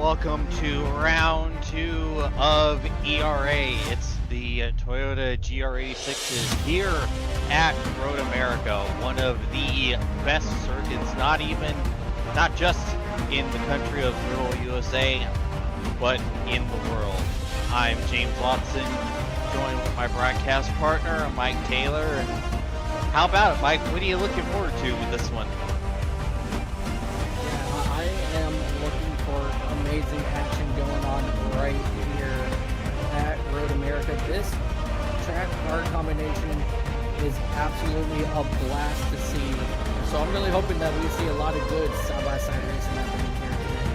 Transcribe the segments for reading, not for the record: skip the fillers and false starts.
welcome to round 2 of ERA. It's the Toyota GR86 here at Road America, one of the best circuits, not just in the country of rural USA, but in the world. I'm James Watson, joined with my broadcast partner, Mike Taylor. And how about it, Mike? What are you looking forward to with this one? I am looking for amazing action going on right here at Road America. This track car combination is absolutely a blast to see. So I'm really hoping that we see a lot of good side-by-side racing happening here today.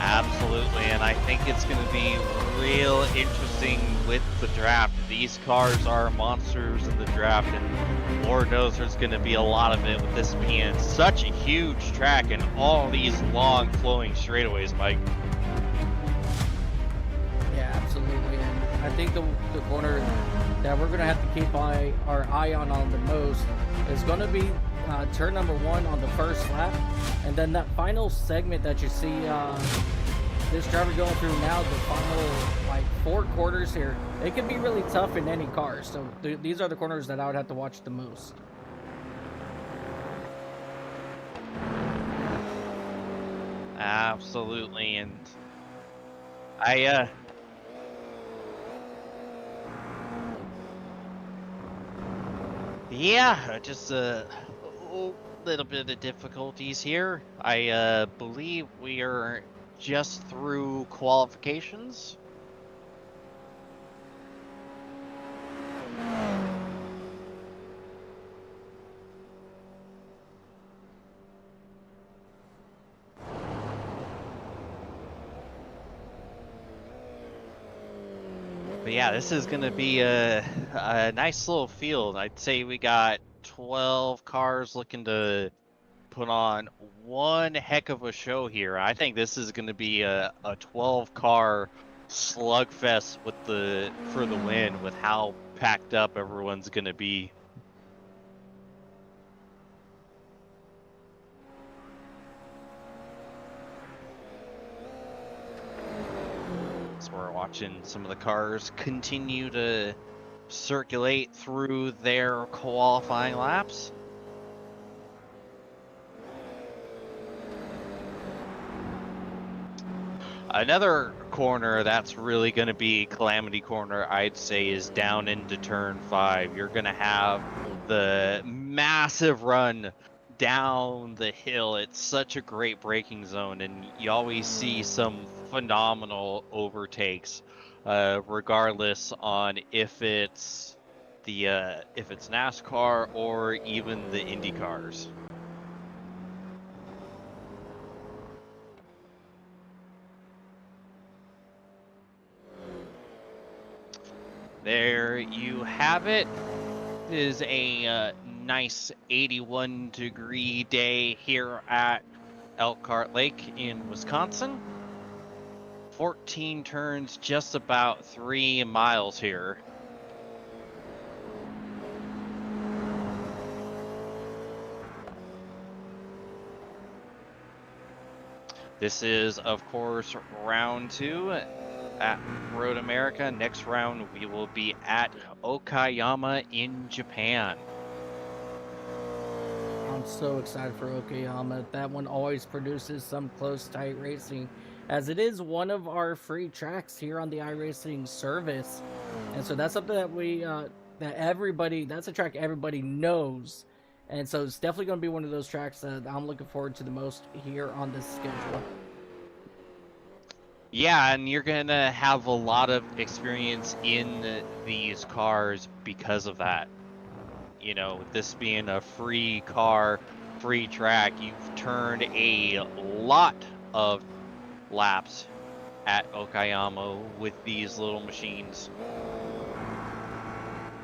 Absolutely, and I think it's going to be real interesting with the draft. These cars are monsters in the draft, and Lord knows there's going to be a lot of it with this being such a huge track and all these long flowing straightaways, Mike. Yeah, absolutely. And I think the corner that we're going to have to keep our eye on the most is going to be turn number 1 on the first lap, and then that final segment that you see this driver going through now, the final 4 quarters here. It can be really tough in any car, so these are the corners that I would have to watch the most. Absolutely, and yeah, just a little bit of difficulties here. I believe we are just through qualifications. But yeah, this is going to be a nice little field. I'd say we got 12 cars looking to put on one heck of a show here. I think this is going to be a 12-car slugfest for the win with how packed up everyone's going to be. So we're watching some of the cars continue to circulate through their qualifying laps. Another corner that's really going to be calamity corner, I'd say, is down into turn 5. You're going to have the massive run down the hill. It's such a great braking zone, and you always see some phenomenal overtakes, regardless on if it's NASCAR or even the Indy cars. There you have it. It is a nice 81-degree day here at Elkhart Lake in Wisconsin. 14 turns, just about 3 miles here. This is, of course, round 2 at Road America. Next round we will be at Okayama in Japan. I'm so excited for Okayama. That one always produces some close, tight racing, as it is one of our free tracks here on the iRacing service. And so that's something that that's a track everybody knows. And so it's definitely going to be one of those tracks that I'm looking forward to the most here on this schedule. Yeah, and you're going to have a lot of experience in these cars because of that. You know, this being a free car, free track, you've turned a lot of laps at Okayama with these little machines.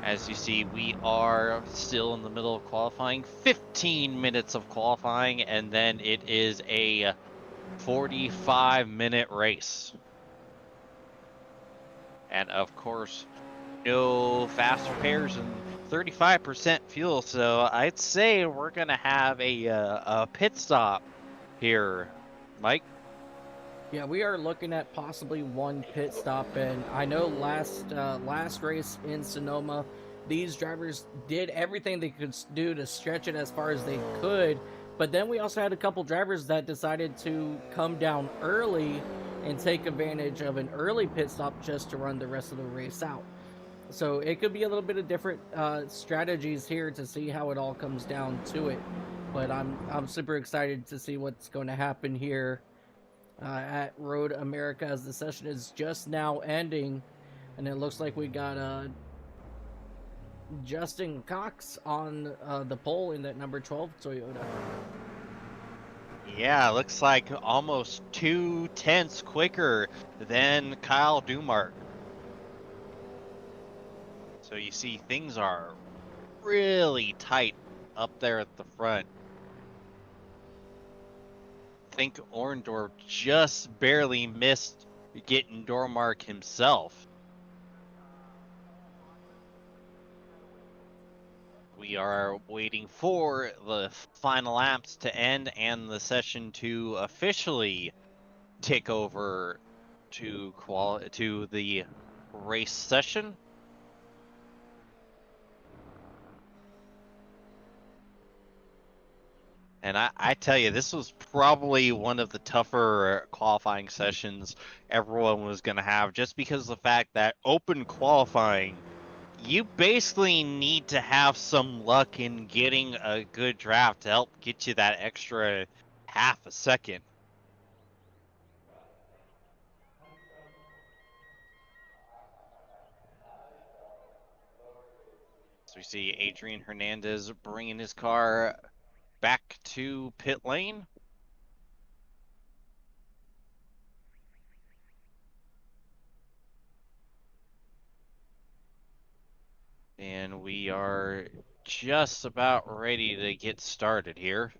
As you see, we are still in the middle of qualifying. 15 minutes of qualifying, and then it is a 45-minute race. And of course, no fast repairs and 35% fuel, so I'd say we're gonna have a pit stop here, Mike. Yeah, we are looking at possibly one pit stop, and I know last race in Sonoma, these drivers did everything they could do to stretch it as far as they could. But then we also had a couple drivers that decided to come down early and take advantage of an early pit stop just to run the rest of the race out. So it could be a little bit of different strategies here to see how it all comes down to it. But I'm super excited to see what's going to happen here at Road America as the session is just now ending, and it looks like we got Justin Cox on the pole in that number 12 Toyota. Yeah, looks like almost 2/10 quicker than Kyle Dumark. So you see things are really tight up there at the front. I think Orndorff just barely missed getting Dormark himself. We are waiting for the final laps to end and the session to officially take over to the race session. And I tell you, this was probably one of the tougher qualifying sessions everyone was going to have, just because of the fact that open qualifying, you basically need to have some luck in getting a good draft to help get you that extra half a second. So we see Adrian Hernandez bringing his car back to pit lane. And we are just about ready to get started here.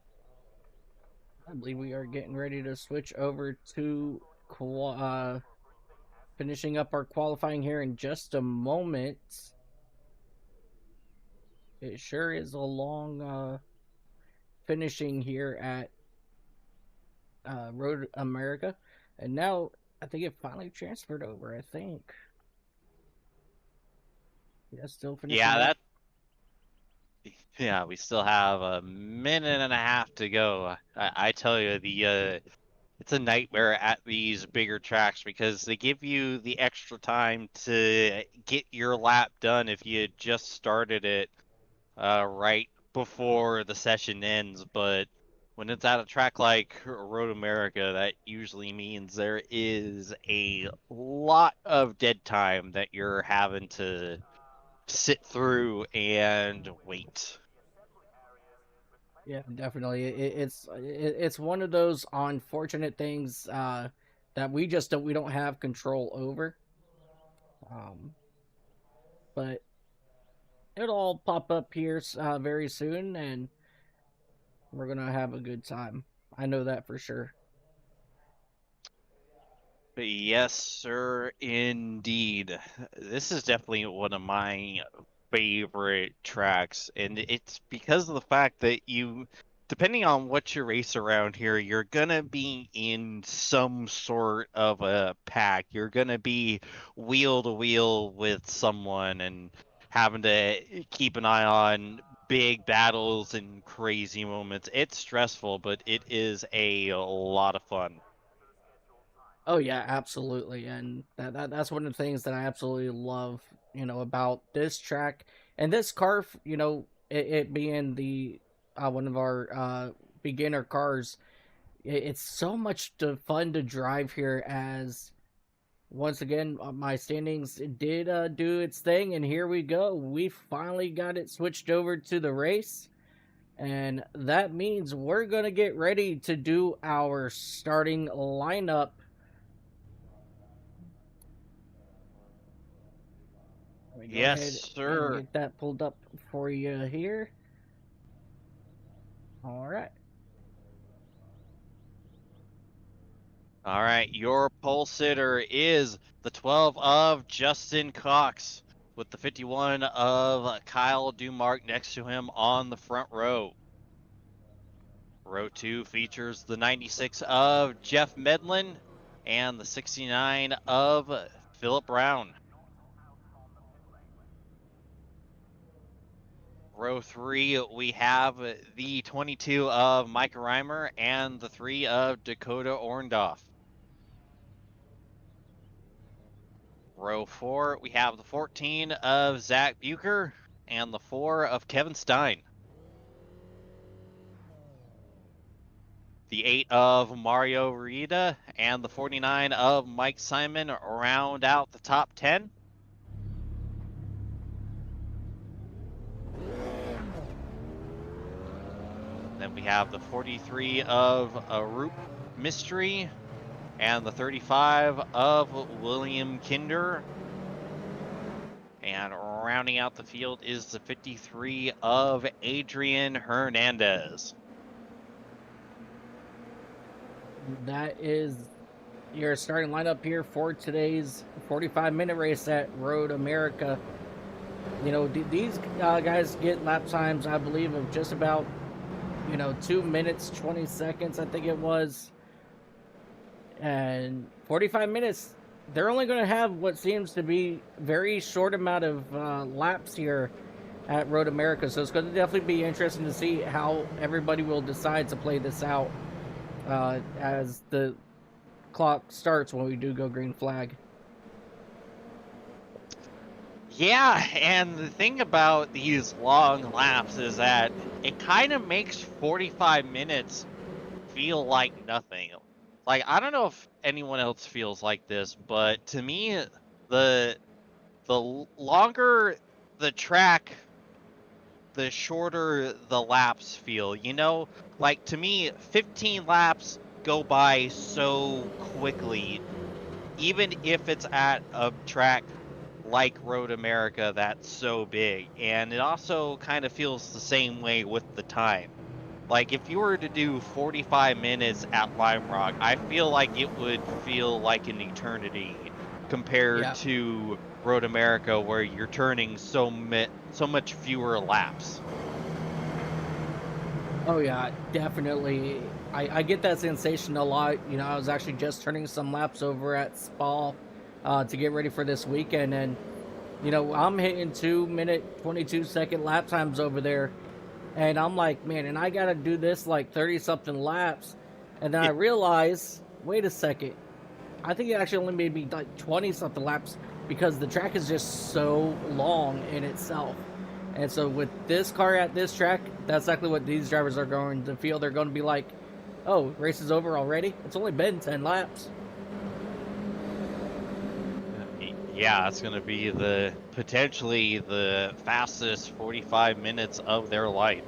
I believe we are getting ready to switch over to finishing up our qualifying here in just a moment. It sure is a long finishing here at Road America, and now I think it finally transferred over. I think. Yeah, still finishing up. Yeah, we still have a minute and a half to go. I tell you, it's a nightmare at these bigger tracks because they give you the extra time to get your lap done if you just started it right before the session ends. But when it's at a track like Road America, that usually means there is a lot of dead time that you're having to sit through and wait. Yeah, definitely. It's one of those unfortunate things that we don't have control over. Um, but it'll all pop up here very soon, and we're gonna have a good time. I know that for sure. Yes, sir, indeed. This is definitely one of my favorite tracks, and it's because of the fact that depending on what you race around here, you're gonna be in some sort of a pack. You're gonna be wheel to wheel with someone and having to keep an eye on big battles and crazy moments. It's stressful, but it is a lot of fun. Oh yeah, absolutely, and that's one of the things that I absolutely love, about this track and this car. It being the one of our beginner cars. It's so much fun to drive here. As once again, my standings did do its thing, and here we go. We finally got it switched over to the race, and that means we're gonna get ready to do our starting lineup. Let me go Yes, ahead and sir. get that pulled up for you here. All right. All right, your pole sitter is the 12 of Justin Cox with the 51 of Kyle Dumark next to him on the front row. Row 2 features the 96 of Jeff Medlin and the 69 of Philip Brown. Row 3, we have the 22 of Micah Reimer and the 3 of Dakota Orndorff. Row 4, we have the 14 of Zach Bucher and the 4 of Kevin Stein. The 8 of Mario Rita and the 49 of Mike Simon round out the top 10. Then we have the 43 of Arup Mystery and the 35 of William Kinder. And rounding out the field is the 53 of Adrian Hernandez. That is your starting lineup here for today's 45-minute race at Road America. You know, these guys get lap times, I believe, of just about, 2 minutes, 20 seconds, I think it was. And 45 minutes, they're only going to have what seems to be very short amount of laps here at Road America. So it's going to definitely be interesting to see how everybody will decide to play this out as the clock starts when we do go green flag. Yeah, and the thing about these long laps is that it kind of makes 45 minutes feel like nothing. Like, I don't know if anyone else feels like this, but to me, the longer the track, the shorter the laps feel. Like, to me, 15 laps go by so quickly, even if it's at a track like Road America that's so big. And it also kind of feels the same way with the time. Like, if you were to do 45 minutes at Lime Rock, I feel like it would feel like an eternity compared to Road America, where you're turning so much fewer laps. Oh yeah, definitely. I get that sensation a lot. I was actually just turning some laps over at Spa to get ready for this weekend, and I'm hitting 2-minute 22-second lap times over there, and I'm like, man, and I gotta do this like 30 something laps, and then I realize, wait a second, I think it actually only made me like 20 something laps because the track is just so long in itself. And so with this car at this track, that's exactly what these drivers are going to feel. They're going to be like, oh, race is over already? It's only been 10 laps. Yeah, it's going to be potentially the fastest 45 minutes of their life.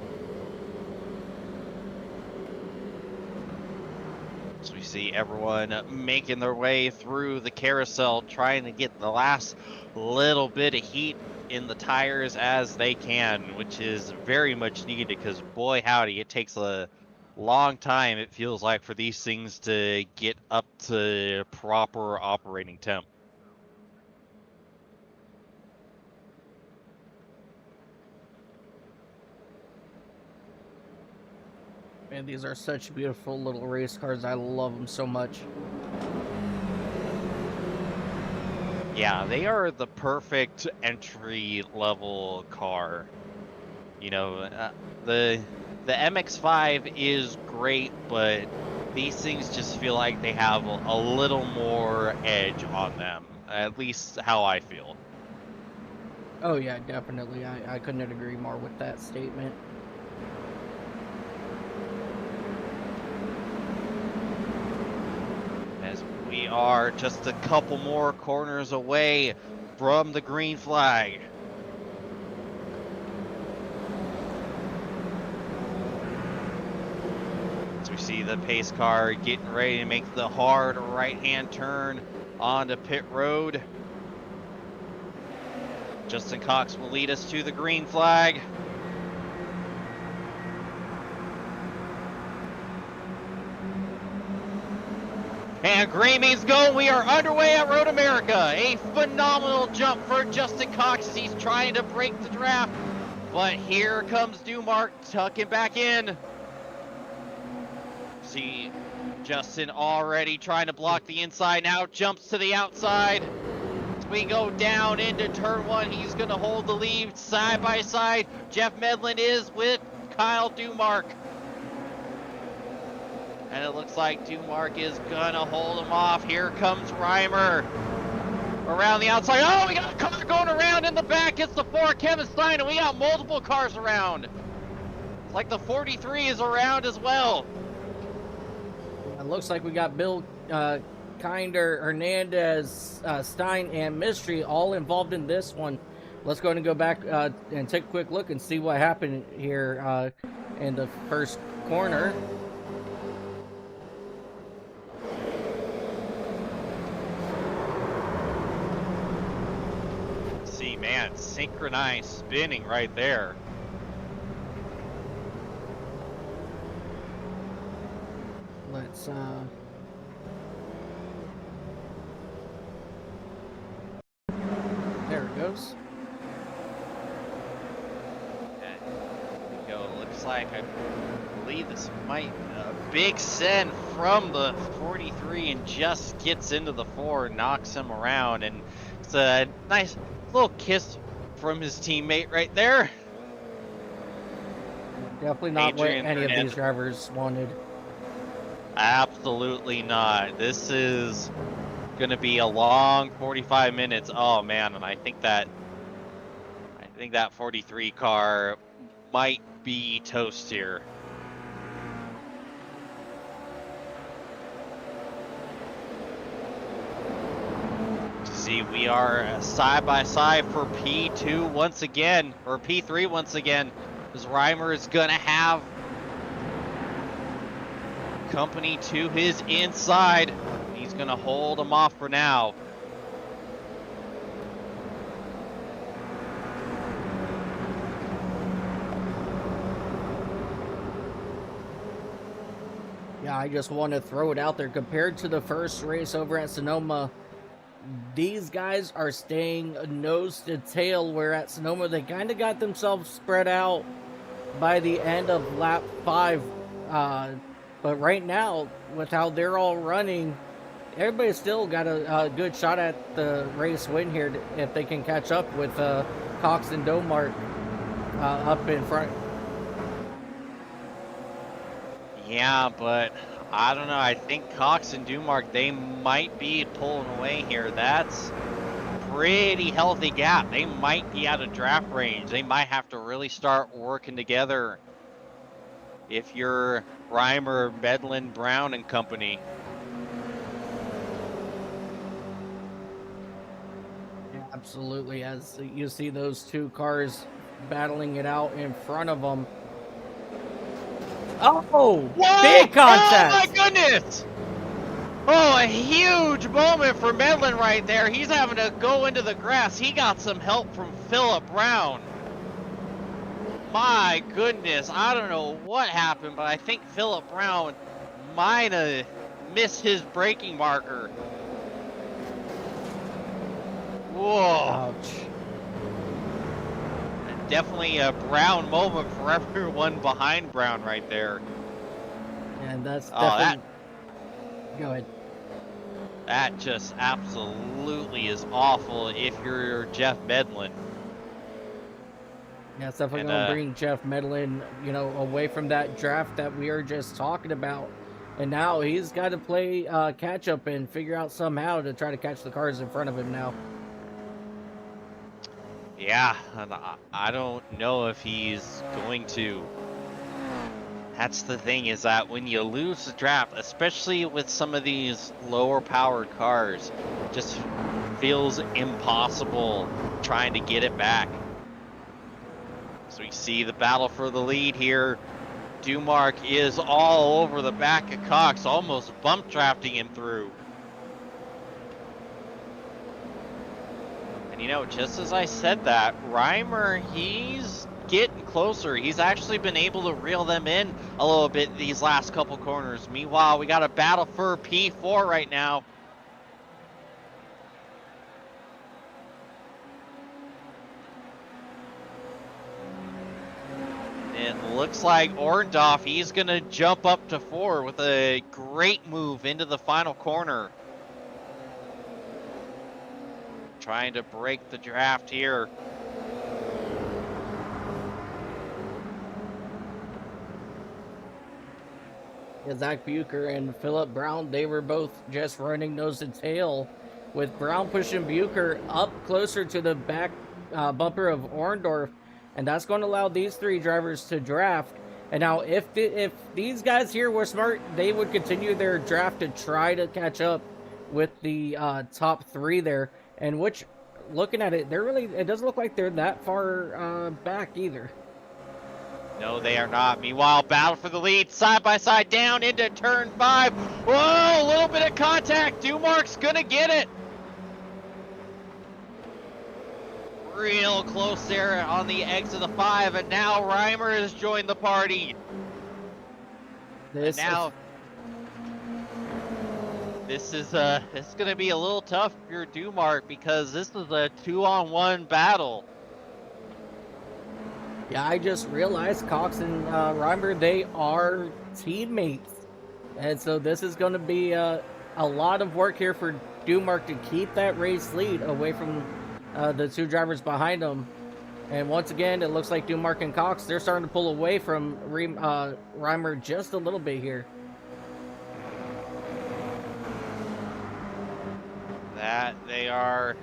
So we see everyone making their way through the carousel, trying to get the last little bit of heat in the tires as they can, which is very much needed because, boy howdy, it takes a long time, it feels like, for these things to get up to proper operating temp. Man, these are such beautiful little race cars. I love them so much. Yeah, they are the perfect entry-level car. The MX-5 is great, but these things just feel like they have a little more edge on them, at least how I feel. Oh yeah, definitely. I couldn't agree more with that statement. As we are just a couple more corners away from the green flag. So we see the pace car getting ready to make the hard right-hand turn onto pit road. Justin Cox will lead us to the green flag. And green means go. We are underway at Road America. A phenomenal jump for Justin Cox as he's trying to break the draft. But here comes Dumark tucking back in. See Justin already trying to block the inside, now jumps to the outside. As we go down into turn one, he's gonna hold the lead side by side. Jeff Medlin is with Kyle Dumark. And it looks like Dumark is gonna hold him off. Here comes Reimer. Around the outside. Oh, we got a car going around in the back. It's the 4, Kevin Stein, and we got multiple cars around. It's like the 43 is around as well. It looks like we got Bill Kinder, Hernandez, Stein, and Mystery all involved in this one. Let's go ahead and go back and take a quick look and see what happened here in the first corner. See, man, synchronized spinning right there. Let's there it goes. Okay. Here we go. Looks like, I believe this might a big send from the 43 and just gets into the 4, knocks him around, and it's a nice little kiss from his teammate right there. Definitely not what Adrian any of Hernandez. these drivers wanted. Absolutely not. This is gonna be a long 45 minutes. Oh man, and I think that 43 car might be toast here. See, we are side by side for P2 once again, or P3 once again, as Reimer is gonna have company to his inside. He's gonna hold him off for now. Yeah, I just want to throw it out there. Compared to the first race over at Sonoma, these guys are staying nose to tail, where at Sonoma they kind of got themselves spread out by the end of lap 5. But right now, with how they're all running, everybody's still got a good shot at the race win here if they can catch up with Cox and Domark up in front. Yeah, but I don't know. I think Cox and Dumark, they might be pulling away here. That's pretty healthy gap. They might be out of draft range. They might have to really start working together if you're Reimer, Medlin, Brown, and company. Yeah, absolutely. As you see those two cars battling it out in front of them. Oh, Whoa! big contact! Oh my goodness! Oh, a huge moment for Medlin right there. He's having to go into the grass. He got some help from Phillip Brown. My goodness, I don't know what happened, but I think Phillip Brown might have missed his braking marker. Whoa. Ouch. Definitely a Brown moment for everyone behind Brown right there. And that's Oh, definitely... Go ahead. That just absolutely is awful if you're Jeff Medlin. Yeah, it's definitely And, going to bring Jeff Medlin, you know, away from that draft that we were just talking about. And now he's got to play catch up and figure out somehow to try to catch the cars in front of him now. Yeah, and I don't know if he's going to. That's the thing, is that when you lose the draft, especially with some of these lower powered cars, it just feels impossible trying to get it back. So we see the battle for the lead here. Dumark is all over the back of Cox, almost bump drafting him through. And you know, just as I said that, Reimer, he's getting closer. He's actually been able to reel them in a little bit these last couple corners. Meanwhile, we got a battle for P4 right now. And looks like Orndorff, he's going to jump up to 4 with a great move into the final corner. Trying to break the draft here. Yeah, Zach Bucher and Philip Brown, they were both just running nose to tail, with Brown pushing Bucher up closer to the back bumper of Orndorff, and that's going to allow these 3 drivers to draft. And now if these guys here were smart, they would continue their draft to try to catch up with the top 3 there, and which, looking at it, it doesn't look like they're that far back either. No, they are not. Meanwhile, battle for the lead, side by side, down into turn 5. Whoa, a little bit of contact. Dumark's gonna get it. Real close there on the exit of 5, and now Reimer has joined the party. This is it's gonna be a little tough for your Dumark, because this is a 2-on-1 battle. Yeah, I just realized Cox and Reimer, they are teammates. And so this is going to be a lot of work here for Dumark to keep that race lead away from the 2 drivers behind him. And once again, it looks like Dumark and Cox, they're starting to pull away from Reimer just a little bit here. That they are.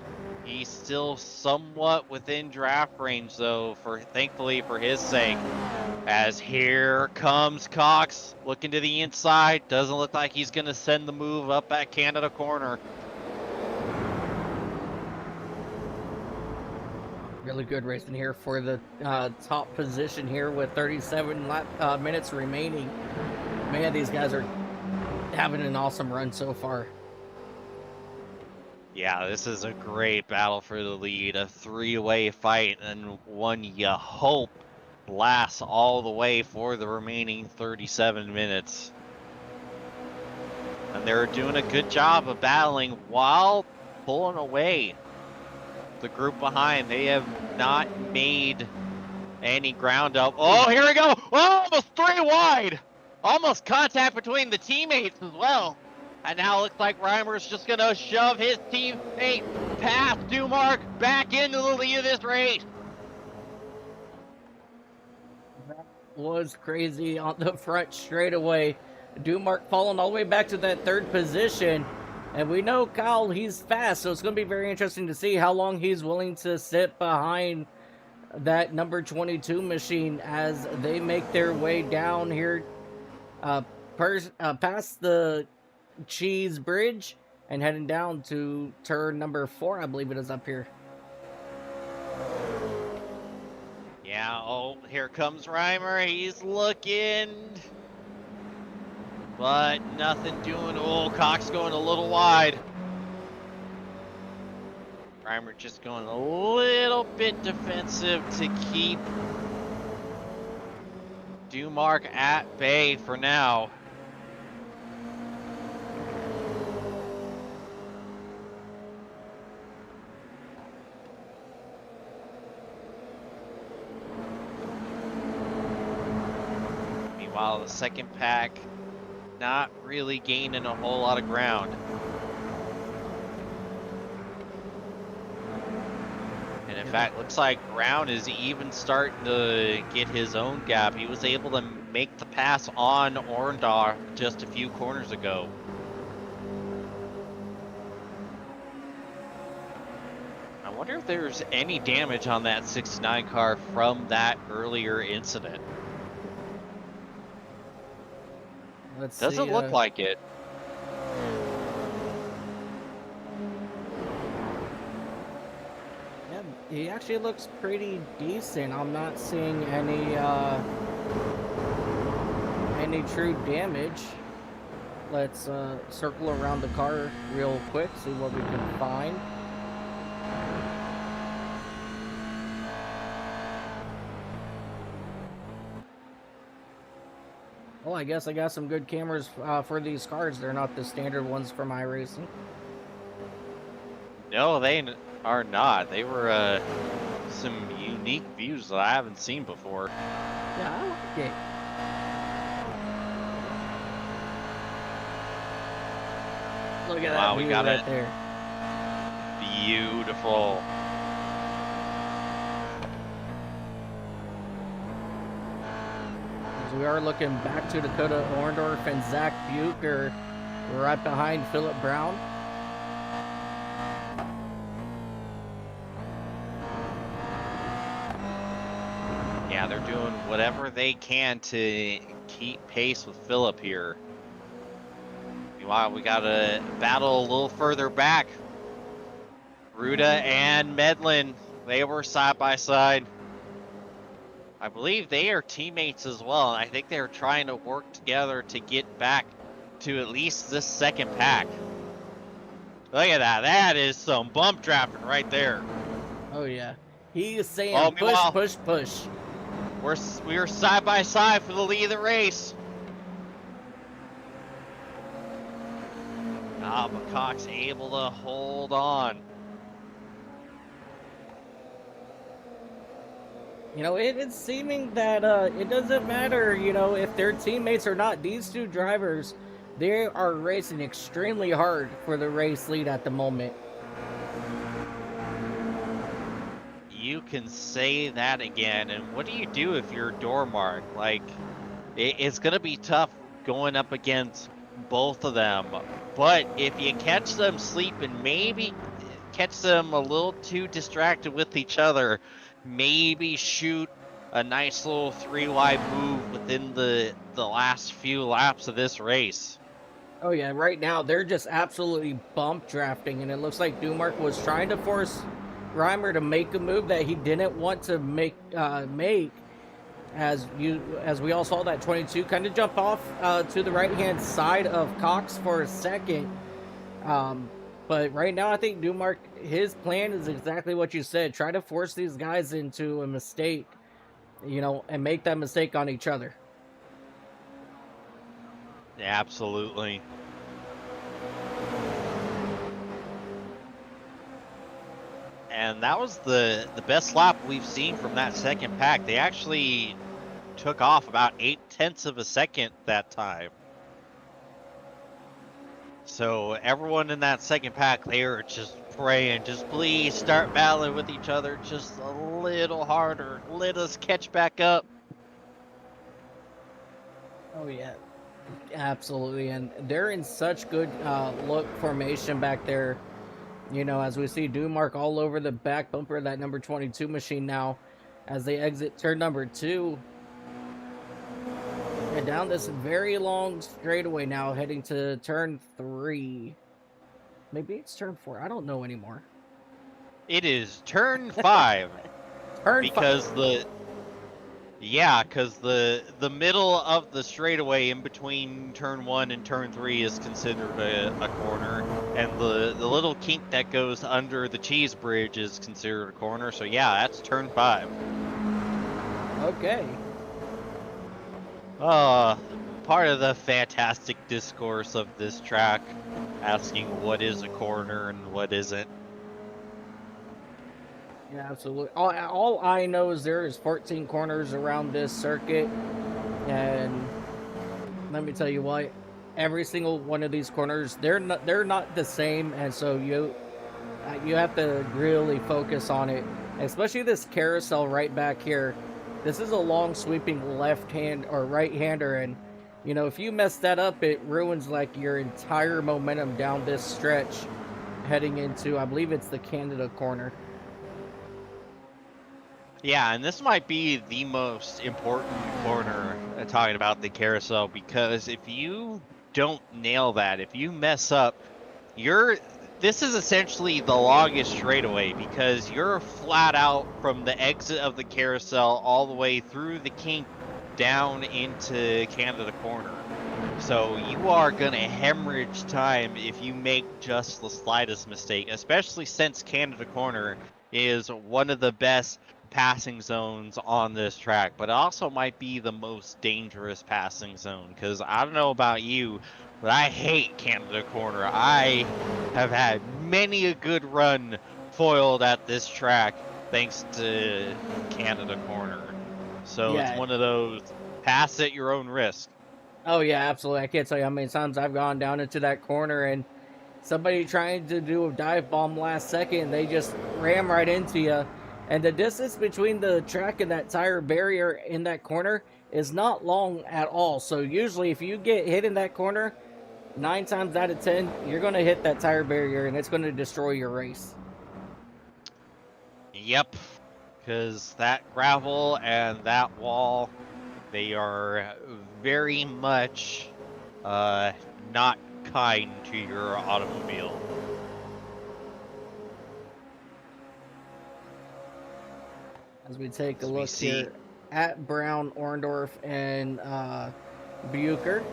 He's still somewhat within draft range, though, thankfully for his sake. As here comes Cox, looking to the inside. Doesn't look like he's going to send the move up at Canada corner. Really good racing here for the top position here with 37 minutes remaining. Man, these guys are having an awesome run so far. Yeah, this is a great battle for the lead. A 3-way fight, and one you hope lasts all the way for the remaining 37 minutes. And they're doing a good job of battling while pulling away the group behind. They have not made any ground up. Oh, here we go. Oh, almost 3 wide. Almost contact between the teammates as well. And now it looks like Reimer's just going to shove his teammate past Dumark back into the lead of this race. That was crazy on the front straightaway. Dumark falling all the way back to that 3rd position. And we know Kyle, he's fast, so it's going to be very interesting to see how long he's willing to sit behind that number 22 machine as they make their way down here past the Cheese Bridge and heading down to turn number 4, I believe it is up here. Yeah, oh, here comes Reimer. He's looking, but nothing doing. Oh, Cox going a little wide. Reimer just going a little bit defensive to keep Dumark at bay for now. While the second pack not really gaining a whole lot of ground. And in fact, looks like Brown is even starting to get his own gap. He was able to make the pass on Orndorff just a few corners ago. I wonder if there's any damage on that 69 car from that earlier incident. Doesn't look like it. Yeah, he actually looks pretty decent. I'm not seeing any true damage. Let's circle around the car real quick, see what we can find. Well, I guess I got some good cameras for these cars. They're not the standard ones for my racing. No, they are not. They were some unique views that I haven't seen before. Yeah, I like it. Look at that Wow, we view got right it. there. Beautiful. As we are looking back to Dakota Orndorff and Zach Buke are right behind Philip Brown. Yeah, they're doing whatever they can to keep pace with Philip here. Meanwhile, we got a battle a little further back. Ruda and Medlin, they were side by side. I believe they are teammates as well, and I think they're trying to work together to get back to at least this second pack. Look at that. That is some bump drafting right there. Oh yeah, he is saying Oh, push, meanwhile, push, push. we are side by side for the lead of the race. Ah, but Cox able to hold on. You know, it's seeming that it doesn't matter, you know, if they're teammates or not. These two drivers, they are racing extremely hard for the race lead at the moment. You can say that again. And what do you do if you're Dormark? Like, it's going to be tough going up against both of them. But if you catch them sleeping, maybe catch them a little too distracted with each other, maybe shoot a nice little 3-wide move within the last few laps of this race. Oh yeah, right now they're just absolutely bump drafting, and it looks like Dumark was trying to force Reimer to make a move that he didn't want to make. As we all saw that 22 kind of jump off to the right hand side of Cox for a second. But right now, I think Dumark, his plan is exactly what you said. Try to force these guys into a mistake, you know, and make that mistake on each other. Absolutely. And that was the best lap we've seen from that second pack. They actually took off about 0.8 of a second that time. So everyone in that second pack, they were just praying, just please start battling with each other just a little harder. Let us catch back up. Oh yeah, absolutely. And they're in such good look formation back there. You know, as we see Dumark all over the back bumper of that number 22 machine now, as they exit turn number 2. And down this very long straightaway now, heading to turn 3. Maybe it's turn 4. I don't know anymore. It is turn 5. Turn because 5. because the middle of the straightaway in between turn 1 and turn 3 is considered a corner, and the little kink that goes under the cheese bridge is considered a corner. So yeah, that's turn 5. Okay. Part of the fantastic discourse of this track, asking what is a corner and what isn't. Yeah, absolutely. All I know is there is 14 corners around this circuit, and let me tell you what, every single one of these corners, they're not the same, and so you have to really focus on it, especially this carousel right back here. This is a long sweeping left hand or right hander, and you know, if you mess that up, it ruins like your entire momentum down this stretch heading into, I believe it's the Canada corner. Yeah, and this might be the most important corner talking about the carousel, because if you don't nail that, if you mess up, this is essentially the longest straightaway, because you're flat out from the exit of the carousel all the way through the kink down into Canada corner. So you are going to hemorrhage time if you make just the slightest mistake, especially since Canada corner is one of the best passing zones on this track, but it also might be the most dangerous passing zone, because I don't know about you, but I hate Canada corner. I have had many a good run foiled at this track, thanks to Canada Corner. So it's Yeah. one of those pass at your own risk. Oh yeah, absolutely. I can't tell you how many times I've gone down into that corner and somebody trying to do a dive bomb last second, they just ram right into you. And the distance between the track and that tire barrier in that corner is not long at all. So usually if you get hit in that corner, 9 times out of 10, you're going to hit that tire barrier and it's going to destroy your race. Yep, because that gravel and that wall, they are very much not kind to your automobile. As we take a As we look see- here at Brown, Orndorff, and Bucher.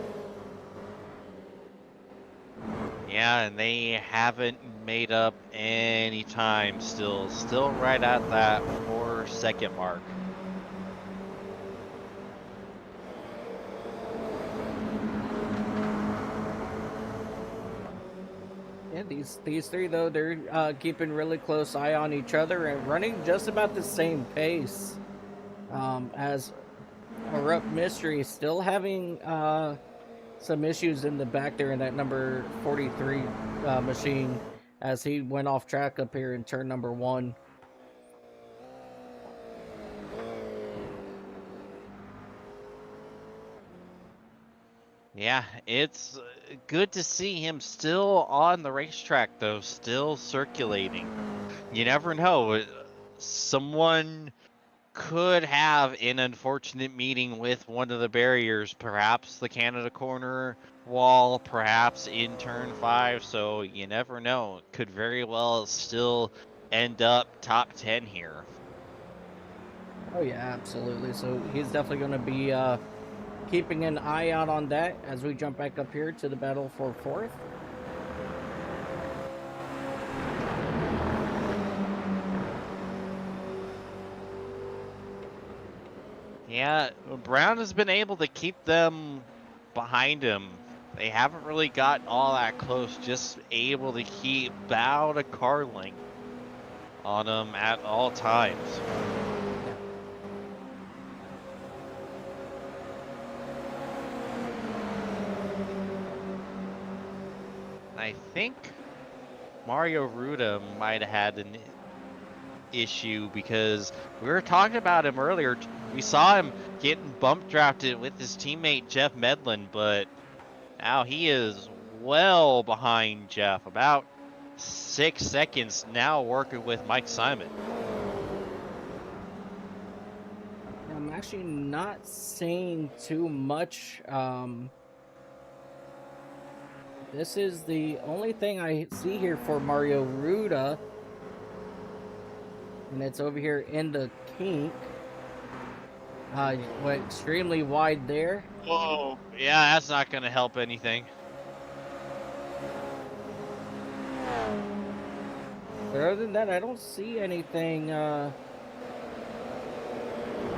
Yeah, and they haven't made up any time still. Still right at that 4-second mark. Yeah, these three though, they're keeping really close eye on each other and running just about the same pace. As Erupt Mystery still having some issues in the back there in that number 43 machine as he went off track up here in turn number 1. Yeah, it's good to see him still on the racetrack, though, still circulating. You never know. Someone could have an unfortunate meeting with one of the barriers, perhaps the Canada Corner wall, perhaps in turn 5, so you never know. It could very well still end up top 10 here. Oh yeah, absolutely. So he's definitely going to be keeping an eye out on that as we jump back up here to the battle for 4th. Yeah, Brown has been able to keep them behind him. They haven't really gotten all that close, just able to keep about a car length on him at all times. I think Mario Ruda might have had an issue because we were talking about him earlier. We saw him getting bump drafted with his teammate Jeff Medlin, but now he is well behind Jeff, about 6 seconds now, working with Mike Simon. I'm actually not seeing too much. This is the only thing I see here for Mario Ruda. And it's over here in the kink. Went extremely wide there. Whoa. Yeah, that's not going to help anything. But other than that, I don't see anything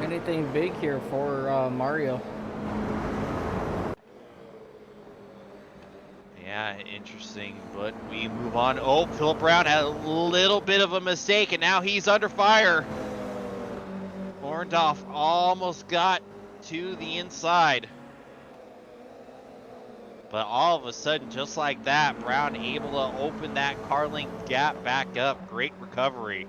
anything big here for Mario. Yeah, interesting, but we move on. Oh, Philip Brown had a little bit of a mistake, and now he's under fire. Orndorff almost got to the inside. But all of a sudden, just like that, Brown able to open that car length gap back up. Great recovery.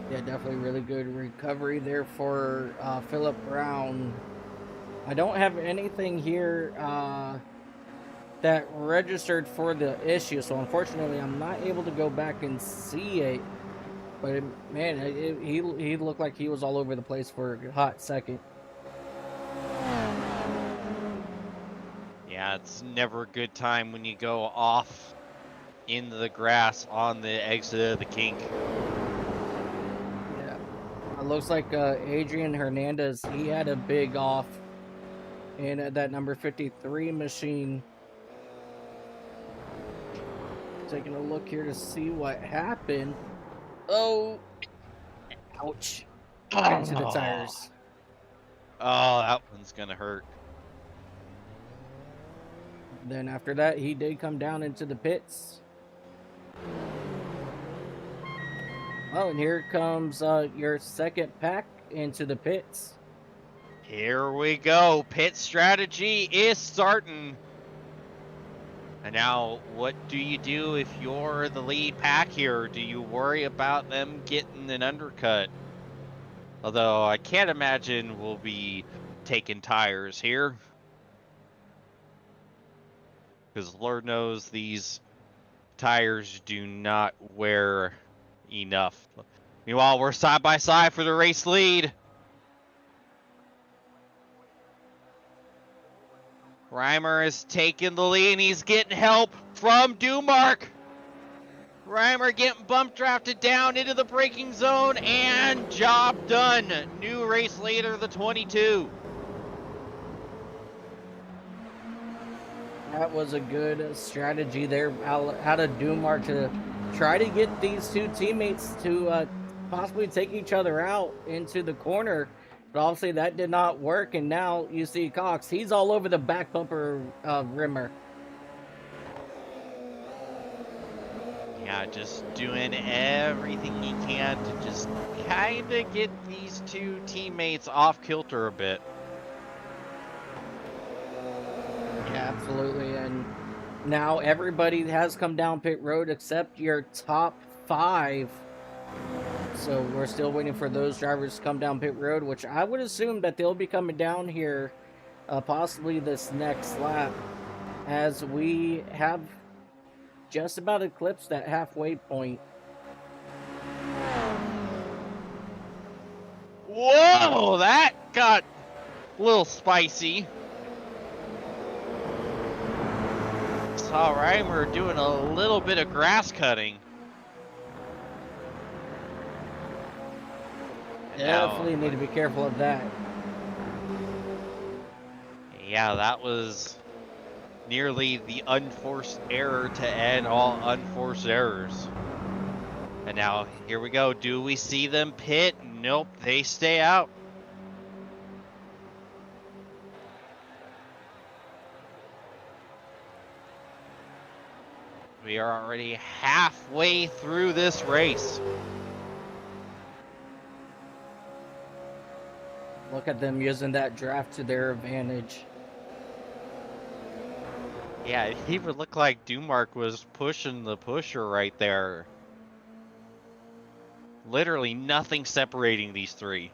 Yeah, definitely really good recovery there for Philip Brown. I don't have anything here that registered for the issue, so unfortunately I'm not able to go back and see it. But man, he looked like he was all over the place for a hot second. Yeah, it's never a good time when you go off into the grass on the exit of the kink. Yeah, it looks like Adrian Hernandez, he had a big off in that number 53 machine. Taking a look here to see what happened. Oh, ouch. Right into the tires. Oh, that one's gonna hurt. Then after that, he did come down into the pits. Oh, and here comes your second pack into the pits. Here we go. Pit strategy is starting. And now, what do you do if you're the lead pack here? Do you worry about them getting an undercut? Although I can't imagine we'll be taking tires here. Because Lord knows these tires do not wear enough. Meanwhile, we're side by side for the race lead. Reimer is taking the lead and he's getting help from Dumark. Reimer getting bump drafted down into the braking zone and job done. New race leader, the 22. That was a good strategy there out of Dumark to try to get these two teammates to possibly take each other out into the corner. But obviously that did not work, and now you see Cox. He's all over the back bumper Rimmer. Yeah, just doing everything he can to just kind of get these two teammates off kilter a bit. Yeah, absolutely. And now everybody has come down pit road except your top 5. So we're still waiting for those drivers to come down pit road, which I would assume that they'll be coming down here possibly this next lap, as we have just about eclipsed that halfway point. Whoa, that got a little spicy. Saw Reimer doing a little bit of grass cutting. Definitely need to be careful of that. Yeah, that was nearly the unforced error to end all unforced errors. And now, here we go. Do we see them pit? Nope, they stay out. We are already halfway through this race. Look at them using that draft to their advantage. Yeah, it even looked like Dumark was pushing the pusher right there. Literally nothing separating these three.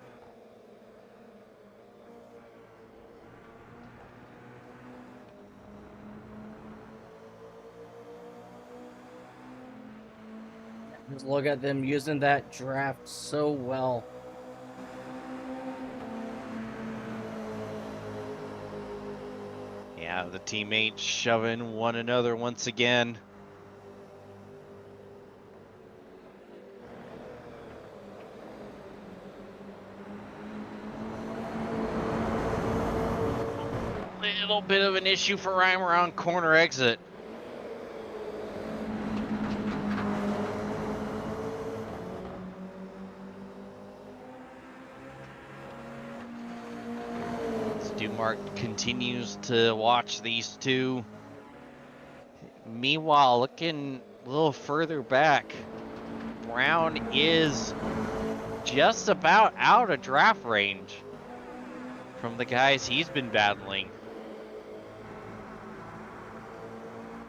Just look at them using that draft so well. Yeah, the teammates shoving one another once again. Little bit of an issue for Reimer on corner exit. Dumark continues to watch these two. Meanwhile, looking a little further back, Brown is just about out of draft range from the guys he's been battling.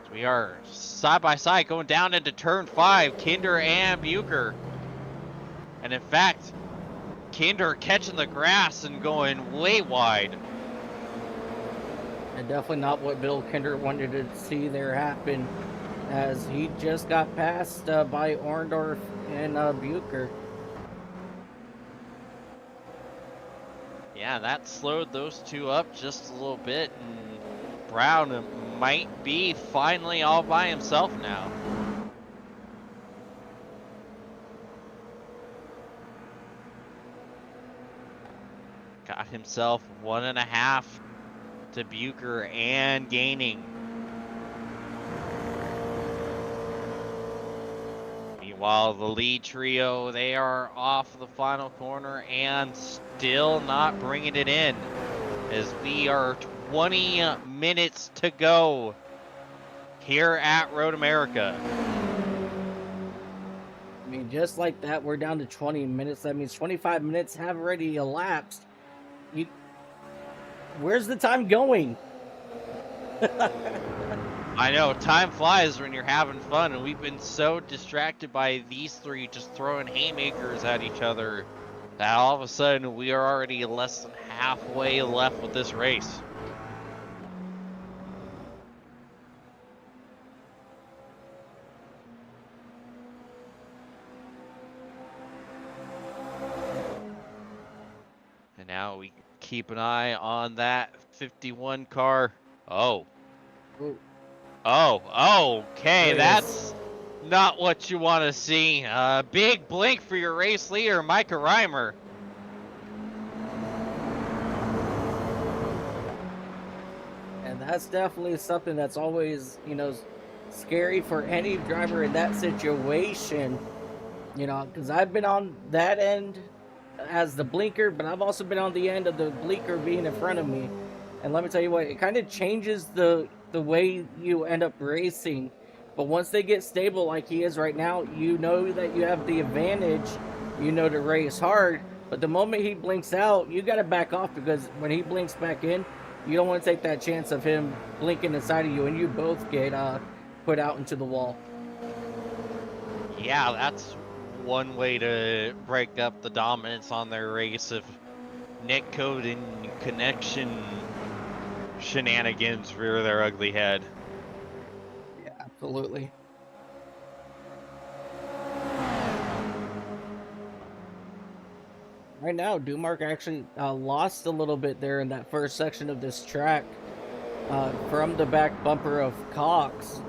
So we are side by side going down into turn 5, Kinder and Bucher. And in fact, Kinder catching the grass and going way wide. And definitely not what Bill Kinder wanted to see there happen, as he just got passed by Orndorff and Bucher. Yeah, that slowed those two up just a little bit, and Brown might be finally all by himself now. Got himself 1.5 to Bucher and gaining. Meanwhile, the lead trio, they are off the final corner and still not bringing it in, as we are 20 minutes to go here at Road America. I mean, just like that, we're down to 20 minutes. That means 25 minutes have already elapsed. Where's the time going? I know, time flies when you're having fun, and we've been so distracted by these three just throwing haymakers at each other that all of a sudden we are already less than halfway left with this race. And now we keep an eye on that 51 car. Oh. Ooh. Oh, okay, There it that's not what you want to see. Big blink for your race leader, Micah Reimer. And that's definitely something that's always, you know, scary for any driver in that situation. You know, because I've been on that end as the blinker, but I've also been on the end of the blinker being in front of me. And let me tell you what, it kind of changes the way you end up racing. But once they get stable like he is right now, you know that you have the advantage, you know, to race hard. But the moment he blinks out, you got to back off, because when he blinks back in, you don't want to take that chance of him blinking inside of you and you both get put out into the wall. Yeah, that's one way to break up the dominance on their race if netcode and connection shenanigans rear their ugly head. Yeah, absolutely. Right now, Dumark actually lost a little bit there in that first section of this track from the back bumper of Cox.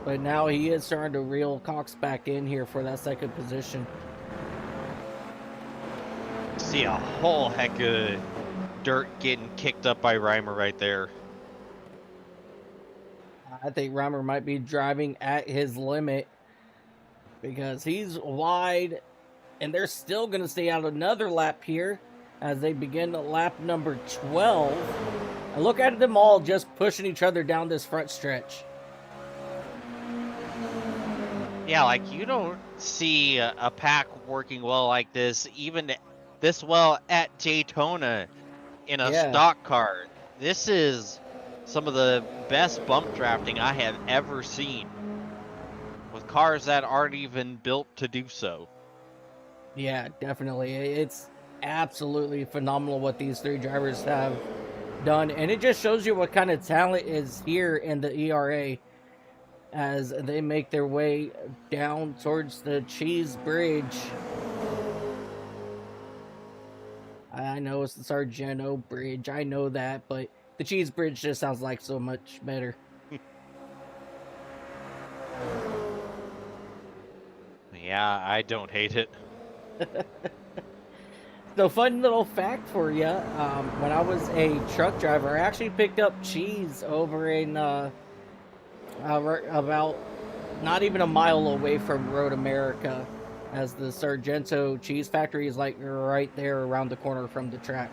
But now he is starting to reel Cox back in here for that second position. See a whole heck of dirt getting kicked up by Reimer right there. I think Reimer might be driving at his limit because he's wide, and they're still going to stay out another lap here as they begin lap number 12. And look at them all just pushing each other down this front stretch. Yeah, like you don't see a pack working well like this, even this well at Daytona in a stock car. This is some of the best bump drafting I have ever seen with cars that aren't even built to do so. Yeah, definitely. It's absolutely phenomenal what these three drivers have done. And it just shows you what kind of talent is here in the ERA as they make their way down towards the Cheese Bridge. I know it's the Sargento Bridge, I know that, but the Cheese Bridge just sounds like so much better. Yeah, I don't hate it. So, fun little fact for you, when I was a truck driver, I actually picked up cheese over in about not even a mile away from Road America, as the Sargento cheese factory is like right there around the corner from the track.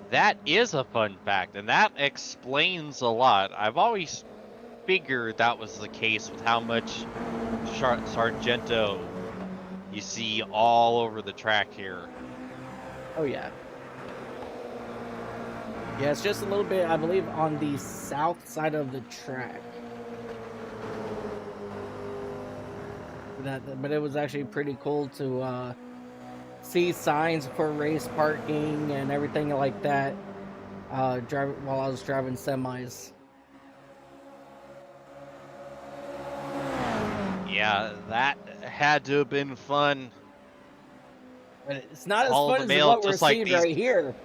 That is a fun fact, and that explains a lot. I've always figured that was the case with how much Sargento you see all over the track here. Oh yeah. Yeah, it's just a little bit, I believe, on the south side of the track. But it was actually pretty cool to see signs for race parking and everything like that while I was driving semis. Yeah, that had to have been fun. But it's not as All fun the as mail, what we're just like seeing these- right here.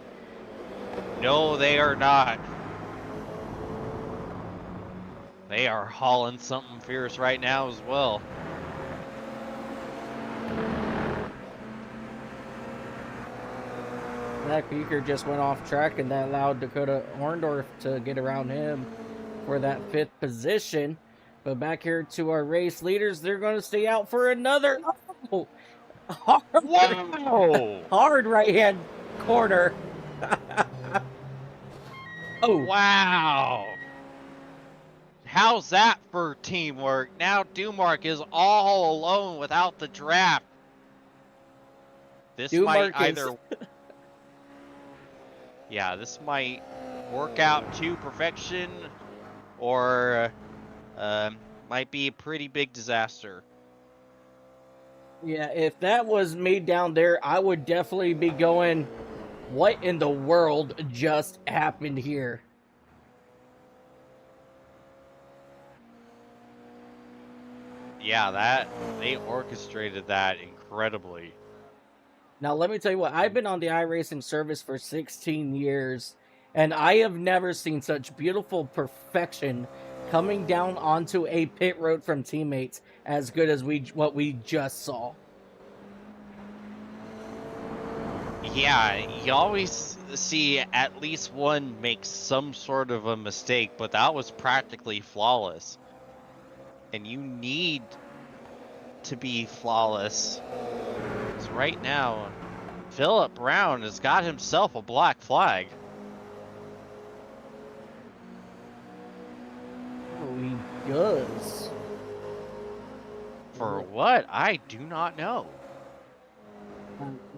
No, they are not. They are hauling something fierce right now as well. Zach Beaker just went off track, and that allowed Dakota Orndorff to get around him for that 5th position. But back here to our race leaders, they're going to stay out for another hard right-hand corner. Oh. Wow. How's that for teamwork? Now Dumark is all alone without the draft. This might Marcus. either... Yeah, this might work out to perfection, or might be a pretty big disaster. Yeah, if that was me down there, I would definitely be going, what in the world just happened here? Yeah, they orchestrated that incredibly. Now, let me tell you what, I've been on the iRacing service for 16 years, and I have never seen such beautiful perfection coming down onto a pit road from teammates as good as what we just saw. Yeah, you always see at least one make some sort of a mistake, but that was practically flawless. And you need to be flawless. Because right now, Philip Brown has got himself a black flag. Oh, he does. For what? I do not know.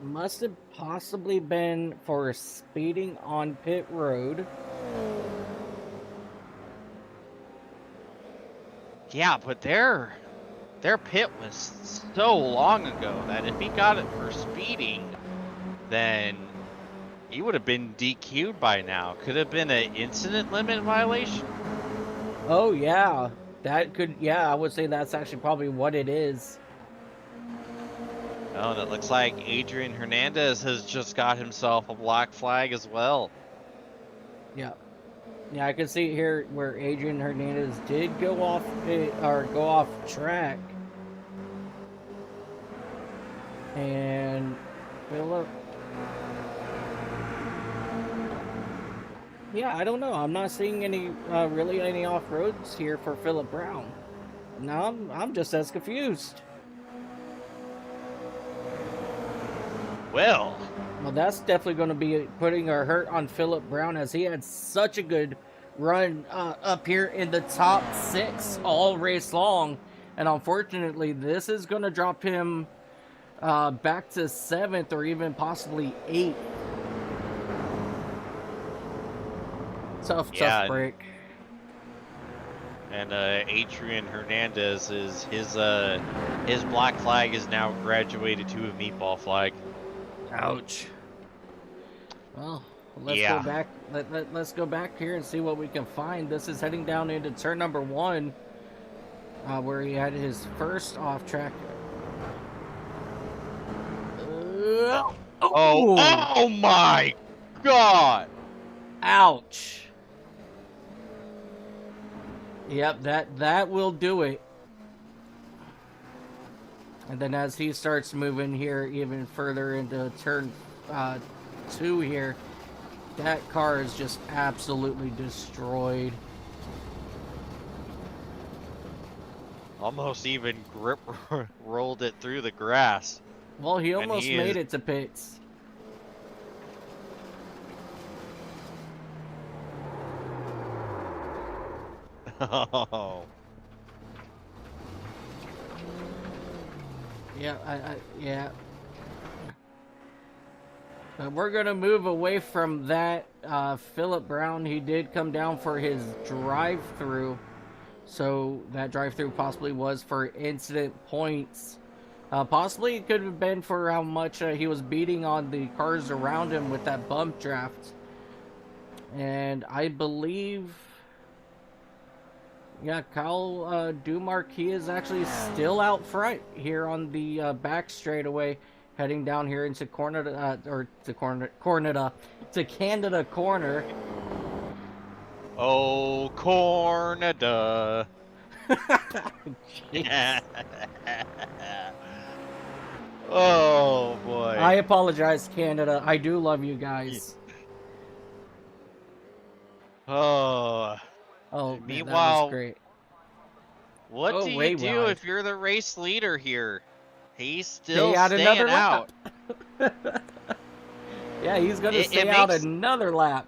Must have possibly been for speeding on pit road. Yeah, but their pit was so long ago that if he got it for speeding, then he would have been DQ'd by now. Could have been an incident limit violation. Oh yeah, that could. Yeah, I would say that's actually probably what it is. Oh, and it looks like Adrian Hernandez has just got himself a black flag as well. Yeah. Yeah, I can see here where Adrian Hernandez did go off go off track. And Philip. Yeah, I don't know. I'm not seeing any really any off roads here for Philip Brown. Now I'm just as confused. Well, That's definitely going to be putting a hurt on Philip Brown, as he had such a good run up here in the top 6 all race long. And unfortunately, this is going to drop him back to 7th or even possibly 8th. Tough break. And Adrian Hernandez is his black flag is now graduated to a meatball flag. Ouch. Well, let's go back. Let's go back here and see what we can find. This is heading down into turn number 1, where he had his first off track. Oh my God! Ouch. Yep, that will do it. And then as he starts moving here even further into turn 2 here, that car is just absolutely destroyed. Almost even grip rolled it through the grass. Well, he almost made it to pits. Oh. Yeah, yeah. But we're gonna move away from that. Philip Brown, he did come down for his drive-through, so that drive-through possibly was for incident points. Possibly it could have been for how much he was beating on the cars around him with that bump draft. And I believe, yeah, Kyle Dumark, he is actually still out front here on the back straightaway, heading down here into Canada corner. Oh, Cornada. Oh boy. I apologize, Canada. I do love you guys. Oh. Oh, meanwhile, man, that was great. What do you do if you're the race leader here? He's still staying out. Yeah, he's gonna stay out another lap.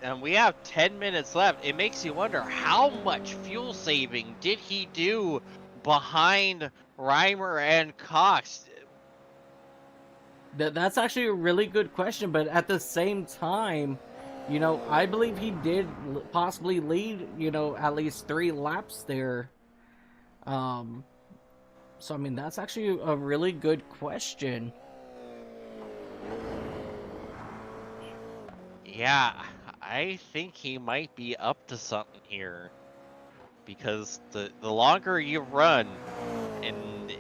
and we have 10 minutes left. It makes you wonder, how much fuel saving did he do behind Reimer and Cox? That's actually a really good question, but at the same time, you know, I believe he did possibly lead, you know, at least 3 laps there. So I mean, that's actually a really good question. Yeah, I think he might be up to something here. Because the longer you run, and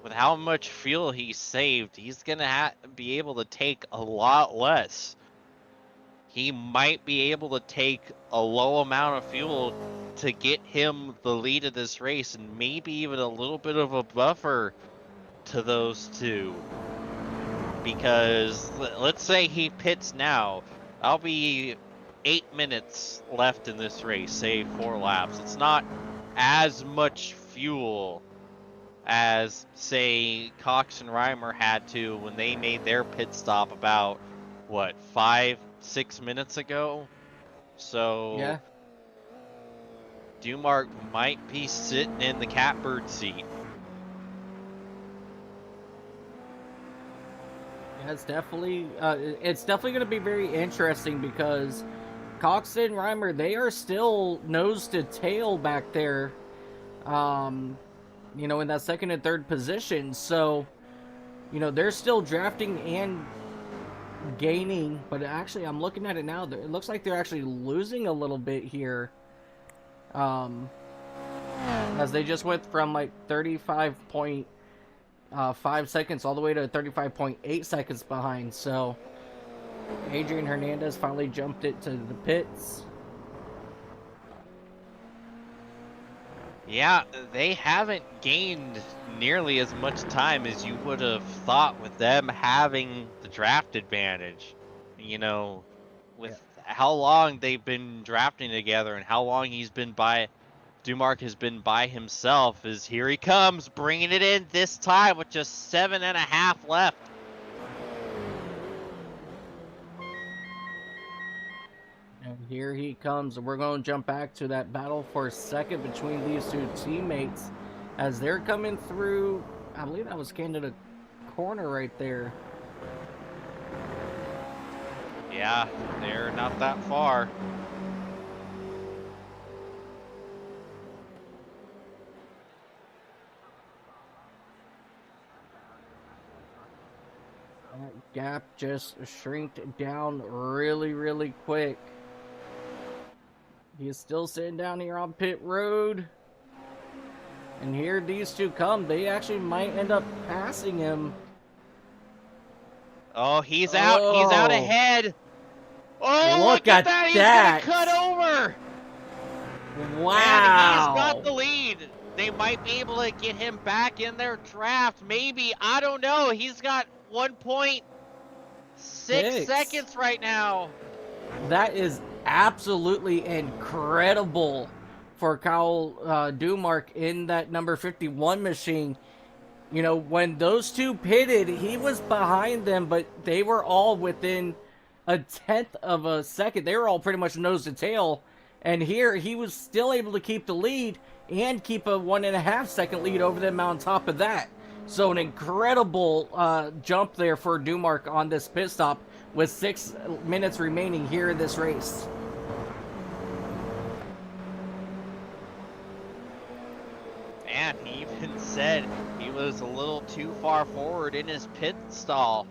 with how much fuel he saved, he's gonna be able to take a lot less. He might be able to take a low amount of fuel to get him the lead of this race, and maybe even a little bit of a buffer to those two. Because let's say he pits now, that'll be 8 minutes left in this race, say 4 laps. It's not as much fuel as, say, Cox and Reimer had to when they made their pit stop about, what, 5-6 minutes ago? So, Yeah. Dumark might be sitting in the catbird seat. Yeah, it's definitely going to be very interesting because Cox and Reimer, they are still nose to tail back there, you know, in that second and third position. So, you know, they're still drafting and gaining, but actually, I'm looking at it now. It looks like they're actually losing a little bit here, as they just went from like 35.5 seconds all the way to 35.8 seconds behind. So Adrian Hernandez finally jumped it to the pits. Yeah, they haven't gained nearly as much time as you would have thought with them having the draft advantage. You know, with how long they've been drafting together and how long Dumark has been by himself, is here he comes, bringing it in this time with just 7.5 left. And here he comes. We're going to jump back to that battle for a second between these two teammates as they're coming through. I believe that was Canada corner right there. Yeah, they're not that far. That gap just shrinked down really, really quick. He's still sitting down here on pit road. And here these two come. They actually might end up passing him. Oh, he's out. He's out ahead. Oh, look at that. He's going to cut over. Wow. And he's got the lead. They might be able to get him back in their draft. Maybe. I don't know. He's got 1.6 seconds right now. That is absolutely incredible for Kyle Dumark in that number 51 machine. You know, when those two pitted, he was behind them, but they were all within a 1/10 of a second. They were all pretty much nose to tail. And here he was still able to keep the lead and keep a 1.5 second lead over them on top of that. So an incredible jump there for Dumark on this pit stop with 6 minutes remaining here in this race. Man, he even said he was a little too far forward in his pit stall.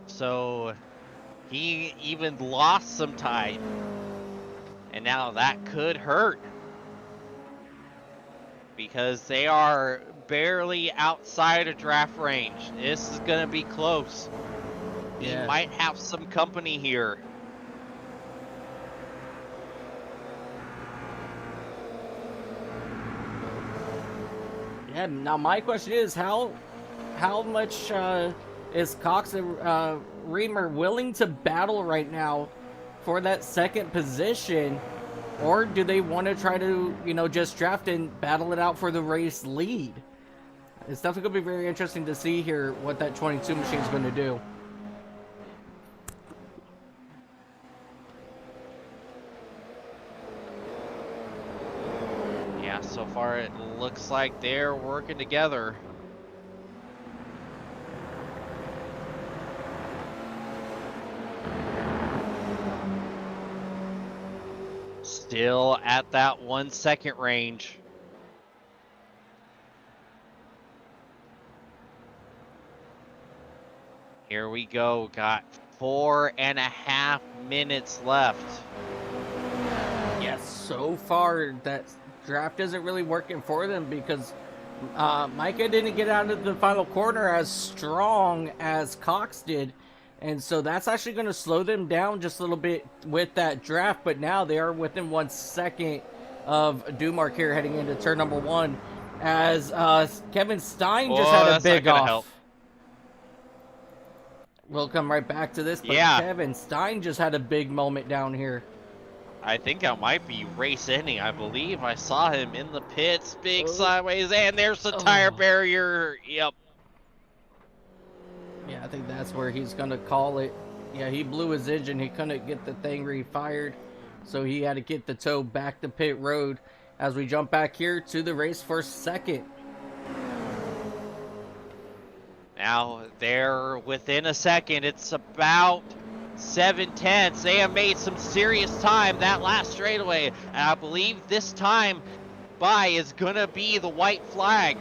So he even lost some time. And now that could hurt. Because they are barely outside of draft range. This is going to be close. Yeah. He might have some company here. Yeah, now my question is, how much is Cox and Reimer willing to battle right now for that second position? Or do they want to try to, you know, just draft and battle it out for the race lead? It's definitely going to be very interesting to see here what that 22 machine is going to do. looks like they're working together. Still at that 1 second range. Here we go. Got 4.5 minutes left. Yes, so far that draft isn't really working for them because Micah didn't get out of the final corner as strong as Cox did. And so that's actually going to slow them down just a little bit with that draft. But now they are within 1 second of Dumark here heading into turn number 1 as Kevin Stein just had a big off. Help. We'll come right back to this, but yeah. Kevin Stein just had a big moment down here. I think that might be race ending. I believe I saw him in the pits, big sideways, and there's the tire barrier. Yep. Yeah, I think that's where he's going to call it. Yeah, he blew his engine. He couldn't get the thing refired, so he had to get the tow back to pit road as we jump back here to the race for second. Now they're within a second. It's about 7/10. They have made some serious time that last straightaway. And I believe this time by is gonna be the white flag.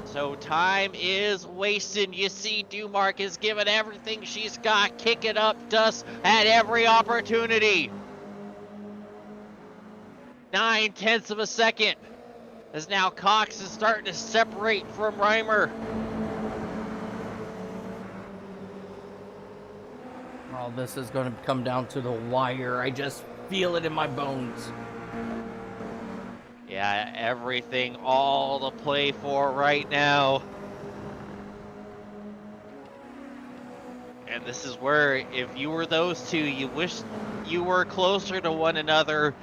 So time is wasted. You see Dumark is giving everything she's got, kicking up dust at every opportunity. 9/10 of a second. As now Cox is starting to separate from Reimer. Oh, this is going to come down to the wire. I just feel it in my bones. Yeah, everything all to play for right now. And this is where, if you were those two, you wish you were closer to one another,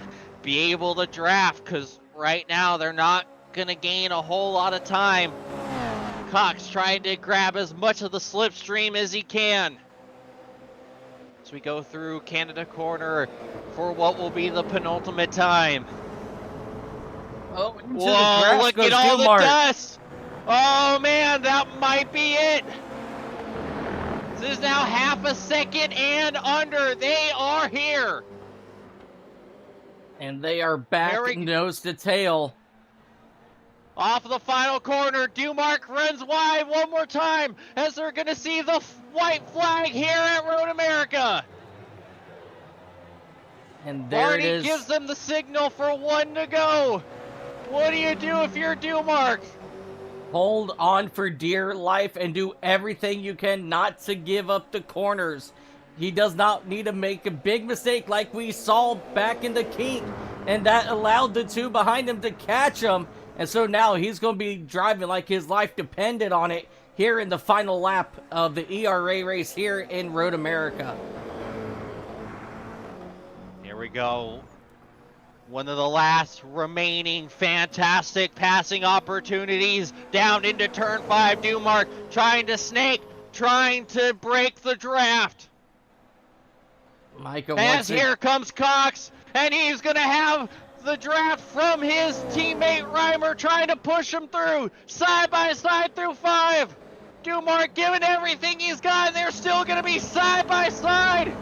be able to draft, because right now they're not going to gain a whole lot of time. Cox trying to grab as much of the slipstream as he can. As we go through Canada corner for what will be the penultimate time. Oh, whoa, look at all the dust. Oh man, that might be it. This is now half a second and under. They are here. And they are back nose to tail. Off the final corner, Dumark runs wide one more time as they're going to see the white flag here at Road America. And there Barney it is. Gives them the signal for 1 to go. What do you do if you're Dumark? Hold on for dear life and do everything you can not to give up the corners. He does not need to make a big mistake like we saw back in the kink, and that allowed the two behind him to catch him. And so now he's going to be driving like his life depended on it here in the final lap of the ERA race here in Road America. Here we go. One of the last remaining fantastic passing opportunities down into turn 5. Dumark trying to snake, trying to break the draft. Micah as here comes Cox, and he's going to have the draft from his teammate Reimer trying to push him through, side by side through 5. Dumark giving everything he's got, and they're still going to be side by side.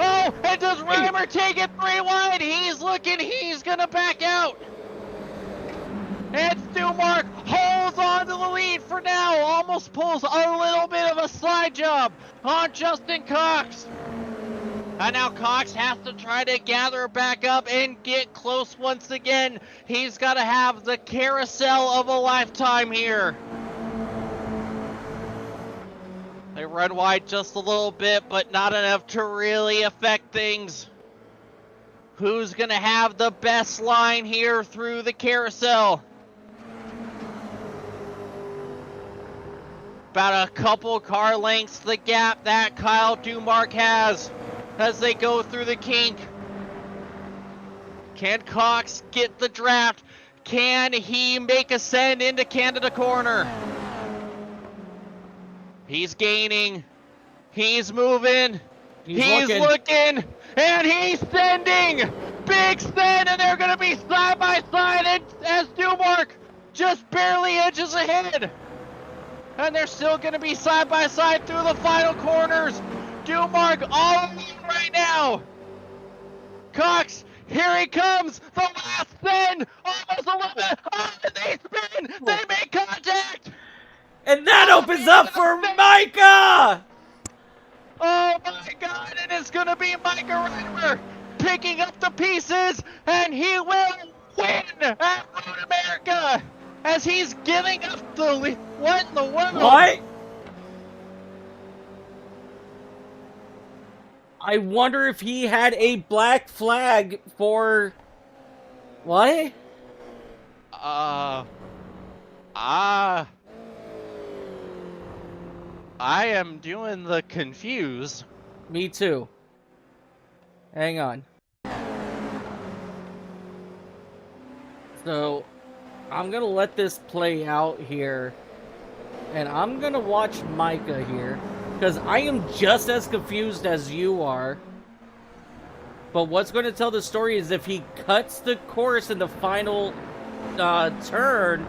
Oh, and does Reimer take it 3 wide? He's looking, he's going to back out. And Dumark holds on to the lead for now, almost pulls a little bit of a slide job on Justin Cox. And now Cox has to try to gather back up and get close once again. He's got to have the carousel of a lifetime here. They run wide just a little bit, but not enough to really affect things. Who's going to have the best line here through the carousel? About a couple car lengths the gap that Kyle Dumark has as they go through the kink. Can Cox get the draft? Can he make a send into Canada corner? He's gaining. He's moving. He's looking. And he's sending. Big spin, and they're going to be side by side as Newmark just barely edges ahead. And they're still going to be side by side through the final corners. Newmark all alone right now. Cox, here he comes. The last spin, almost a little bit. Oh, and they spin. They make contact. And that opens up for Micah! Oh my God, and it's going to be Micah Reimer picking up the pieces, and he will win at Road America as he's giving up the lead. What in the world? What? I wonder if he had a black flag for... What? I am doing the confused. Me too. Hang on. So, I'm gonna let this play out here. And I'm gonna watch Micah here. Because I am just as confused as you are. But what's going to tell the story is if he cuts the course in the final turn,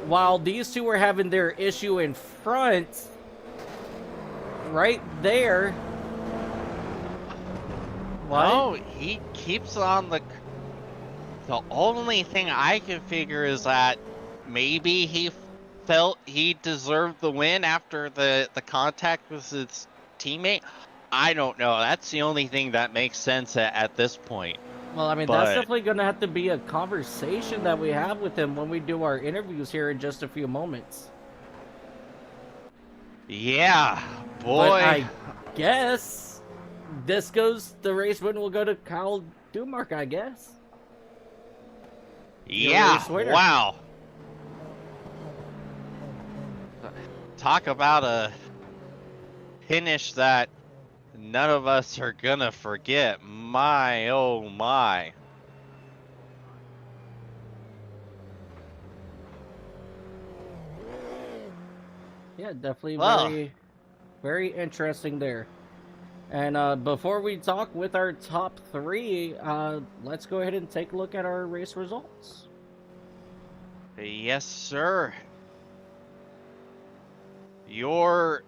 while these two were having their issue in front, right there. What? Oh, he keeps on the... The only thing I can figure is that maybe he felt he deserved the win after the contact with his teammate. I don't know. That's the only thing that makes sense at this point. Well, I mean, that's definitely going to have to be a conversation that we have with him when we do our interviews here in just a few moments. Yeah, boy. But I guess the race win will go to Kyle Dumark, I guess. Yeah, wow. Talk about a finish that none of us are gonna forget. My, oh my. Yeah, definitely very interesting there. And before we talk with our top three, let's go ahead and take a look at our race results. Yes, sir. Your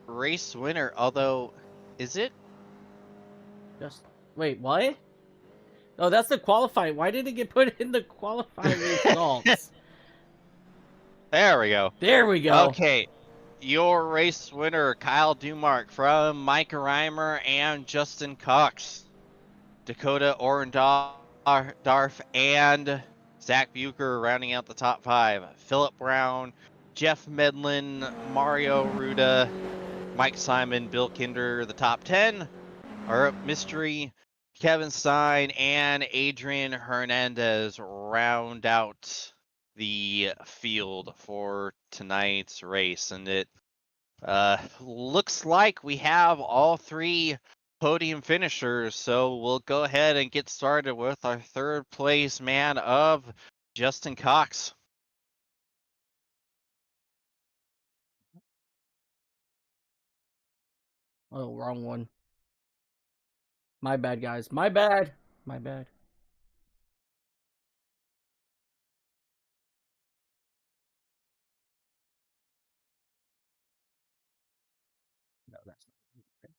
race winner, although, is it? Just wait, what? Oh, that's the qualifying. Why did it get put in the qualifying results? There we go. There we go. Okay. Your race winner, Kyle Dumark from Micah Reimer and Justin Cox. Dakota Orendorf and Zach Bucher rounding out the top 5. Philip Brown, Jeff Medlin, Mario Ruda, Mike Simon, Bill Kinder, the top 10. Our mystery, Kevin Stein and Adrian Hernandez round out the field for tonight's race. And it looks like we have all 3 podium finishers. So we'll go ahead and get started with our 3rd place man of Justin Cox. Oh, wrong one. My bad, guys. My bad. My bad. No, that's not. Okay.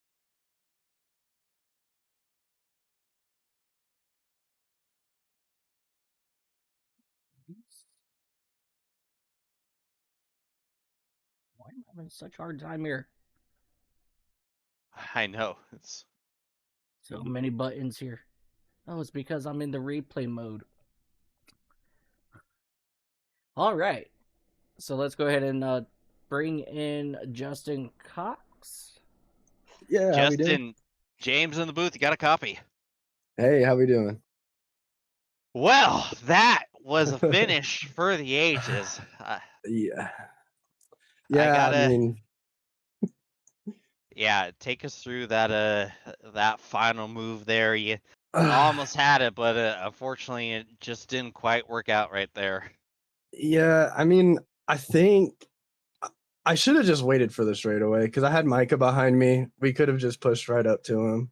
Why am I having such a hard time here? I know. It's So many buttons here. Oh, it's because I'm in the replay mode. All right. So let's go ahead and bring in Justin Cox. Yeah, how we doing? Justin, James in the booth. You got a copy. Hey, how we doing? Well, that was a finish for the ages. Yeah. gotta- mean, Yeah, take us through that that final move there. You almost had it, but unfortunately, it just didn't quite work out right there. yeah, I mean, I think I should have just waited for the straightaway because I had Micah behind me. We could have just pushed right up to him.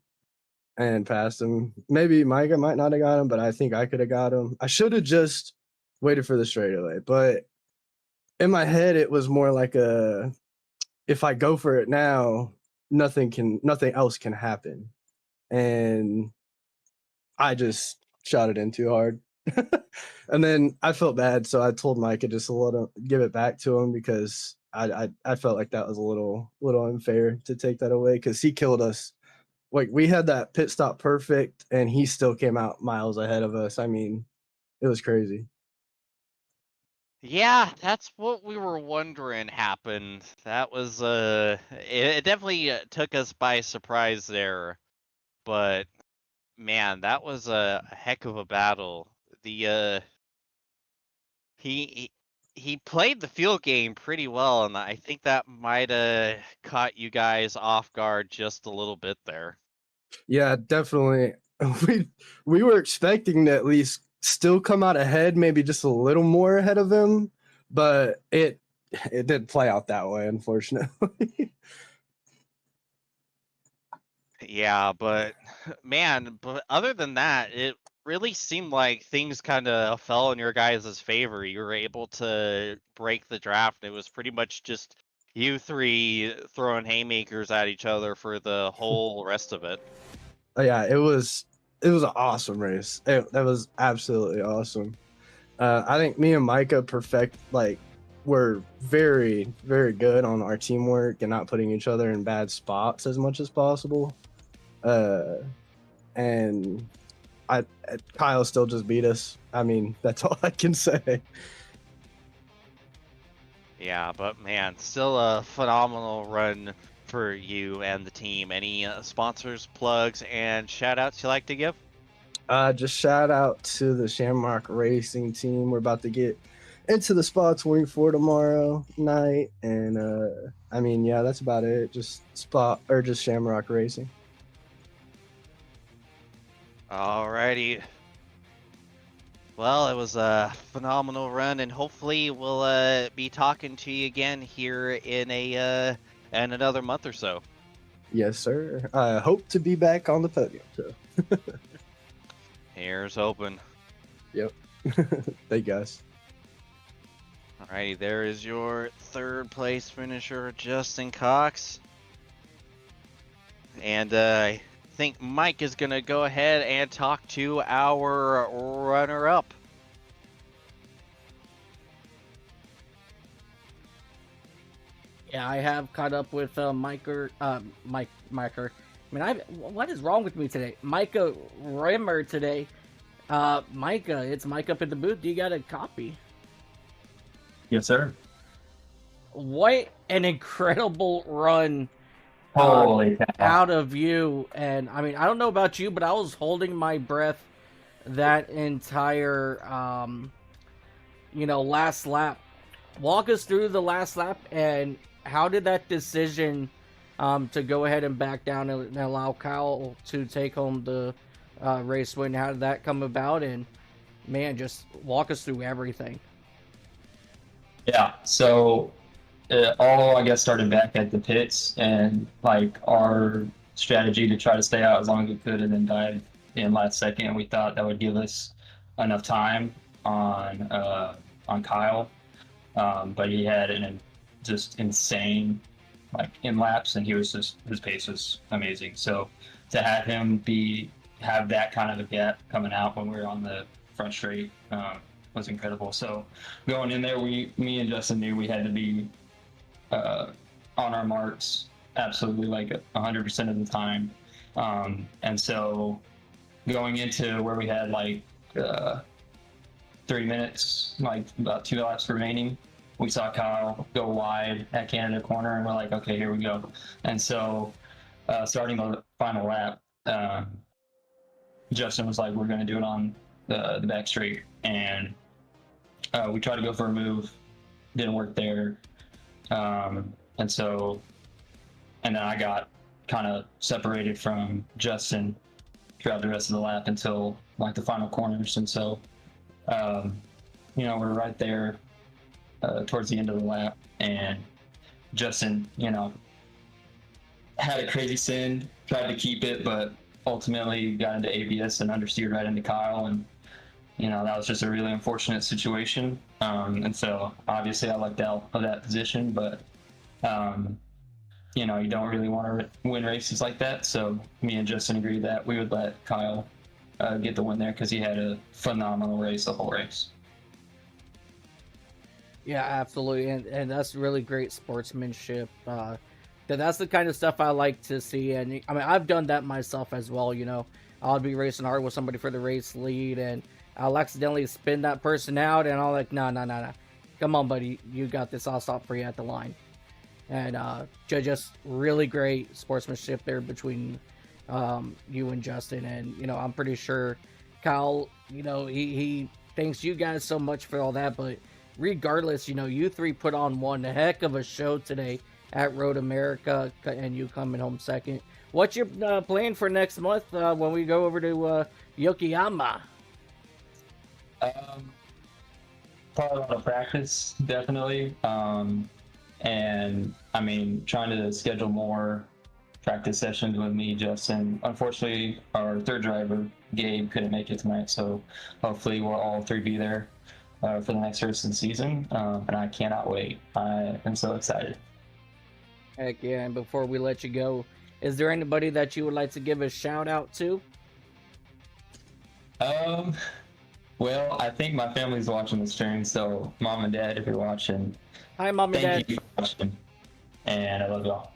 and passed him. Maybe Micah might not have got him, but I think I could have got him. I should have just waited for the straightaway, but in my head it was more like a, if I go for it now, nothing else can happen. And I just shot it in too hard. And then I felt bad, so I told Micah just to let him give it back to him, because I felt like that was a little unfair to take that away, because he killed us. Like, we had that pit stop perfect, and he still came out miles ahead of us. I mean, it was crazy. Yeah, that's what we were wondering happened. That was it definitely took us by surprise there, but man, that was a heck of a battle. The he he played the field game pretty well, and I think that might have caught you guys off guard just a little bit there. Yeah, definitely. We were expecting to at least still come out ahead, maybe just a little more ahead of him, but it didn't play out that way, unfortunately. Yeah, but man, but other than that, it really seemed like things kind of fell in your guys' favor. You were able to break the draft. It was pretty much just you three throwing haymakers at each other for the whole rest of it. Yeah, it was an awesome race. That was absolutely awesome. I think me and Micah were very, very good on our teamwork and not putting each other in bad spots as much as possible. Uh, and I Kyle still just beat us. I mean, that's all I can say. Yeah, but man, still a phenomenal run for you and the team. Any sponsors, plugs, and shout outs you like to give? Just shout out to the Shamrock Racing team. We're about to get into the spa 24 tomorrow night, and I mean, yeah, that's about it. Just Shamrock Racing. Alrighty. Well, it was a phenomenal run, and hopefully we'll be talking to you again here in in another month or so. Yes, sir. I hope to be back on the podium. So, Here's hoping. yep. Thank you, guys. Alrighty, there is your third place finisher, Justin Cox. And I think Mike is going to go ahead and talk to our runner-up. Yeah, I have caught up with Miker. I mean, what is wrong with me today? Micah Rimmer today. Micah, it's Mike up in the booth. Do you got a copy? Yes, sir. What an incredible run Holy cow. out of you. And I mean, I don't know about you, but I was holding my breath that entire, last lap. Walk us through the last lap, and how did that decision to go ahead and back down and allow Kyle to take home the race win, how did that come about? And man, just walk us through everything. Yeah, so all I guess started back at the pits, and like our strategy to try to stay out as long as we could and then dive in last second. We thought that would give us enough time on Kyle, but he had an just insane in laps, and his pace was amazing. So to have him have that kind of a gap coming out when we were on the front straight was incredible. So going in there, me and Justin knew we had to be on our marks absolutely 100% of the time. And so going into where we had 3 minutes, about 2 laps remaining, we saw Kyle go wide at Canada corner, and we're like, okay, here we go. And so starting the final lap, Justin was like, we're going to do it on the back straight. And we tried to go for a move, didn't work there. And then I got kind of separated from Justin throughout the rest of the lap until the final corners. And so, we're right there towards the end of the lap, and Justin, had a crazy send, tried to keep it, but ultimately got into ABS and understeered right into Kyle, and that was just a really unfortunate situation. And so obviously I lucked out of that position, but you don't really want to win races like that. So me and Justin agreed that we would let Kyle get the win there because he had a phenomenal race the whole race. Yeah, absolutely, and that's really great sportsmanship. That's the kind of stuff I like to see, and I mean, I've done that myself as well. I'll be racing hard with somebody for the race lead, and I'll accidentally spin that person out, and I'm like, no, come on, buddy, you got this. I'll stop for you at the line, and just really great sportsmanship there between you and Justin, and I'm pretty sure Kyle, he thanks you guys so much for all that, but regardless, you three put on one heck of a show today at Road America, and you coming home second. What's your plan for next month when we go over to Yokohama? Probably a lot of practice, definitely. And I mean, trying to schedule more practice sessions with me, Justin. Unfortunately, our third driver, Gabe, couldn't make it tonight, so hopefully we'll all three be there for the next race of the season, and I cannot wait. I am so excited. Heck yeah, and before we let you go, is there anybody that you would like to give a shout out to? Well, I think my family's watching the stream, so Mom and Dad, if you're watching, Hi, Mom and Dad. thank you for watching, and I love y'all.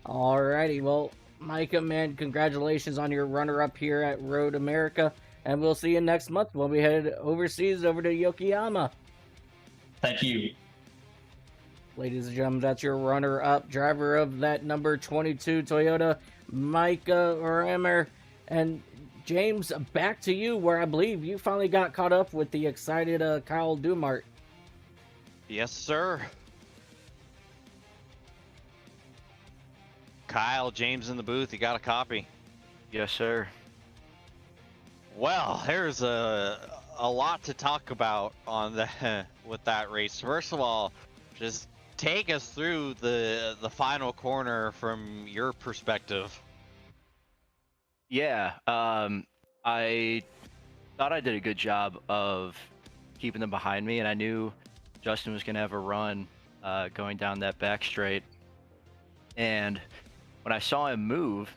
Alrighty, well, Micah, man, congratulations on your runner-up here at Road America, and we'll see you next month when we head overseas over to Yokohama. Thank you. Ladies and gentlemen, that's your runner-up driver of that number 22 Toyota, Micah Rammer. And James, back to you, where I believe you finally got caught up with the excited Kyle Dumart. Yes, sir. Kyle, James in the booth, you got a copy? Yes, sir. Well, there's a lot to talk about on the with that race. First of all, just take us through the final corner from your perspective. Yeah, I thought I did a good job of keeping them behind me, and I knew Justin was going to have a run going down that back straight. And when I saw him move,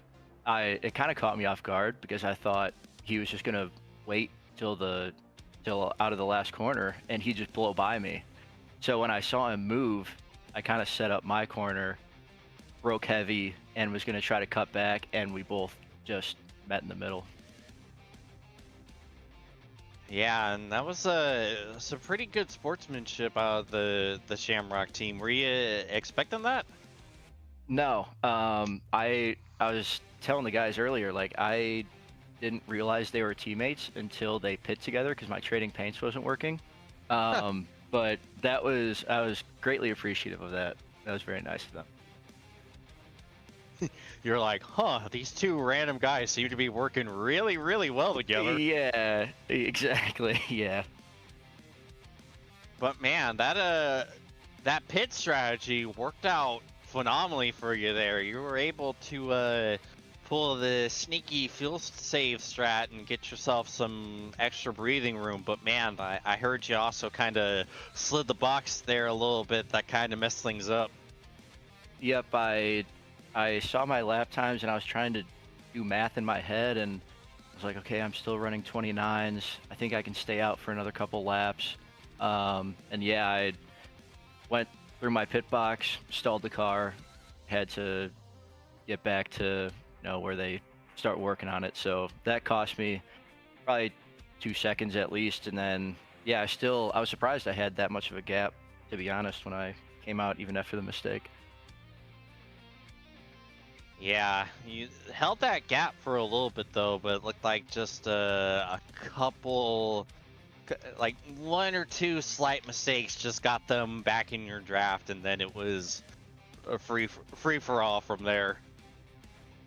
it kind of caught me off guard because I thought he was just going to wait till out of the last corner and he'd just blow by me. So when I saw him move, I kind of set up my corner, broke heavy, and was going to try to cut back, and we both just met in the middle. Yeah, and that was some pretty good sportsmanship out of the Shamrock team. Were you expecting that? No, I was telling the guys earlier, like, I didn't realize they were teammates until they pit together because my trading paints wasn't working. But I was greatly appreciative of that. That was very nice of them. You're like, huh, these two random guys seem to be working really, really well together. Yeah, exactly. Yeah. But man, that pit strategy worked out phenomenally for you there. You were able to pull the sneaky fuel save strat and get yourself some extra breathing room. But man, I heard you also kind of slid the box there a little bit. That kind of messed things up. Yep, I saw my lap times and I was trying to do math in my head, and I was like, okay, I'm still running 29s. I think I can stay out for another couple laps. And yeah, I went through my pit box, stalled the car, had to get back to where they start working on it. So that cost me probably 2 seconds at least. And then yeah, I was surprised I had that much of a gap, to be honest, when I came out even after the mistake. Yeah, you held that gap for a little bit though, but it looked like just a couple, like 1 or 2 slight mistakes just got them back in your draft, and then it was a free for all from there.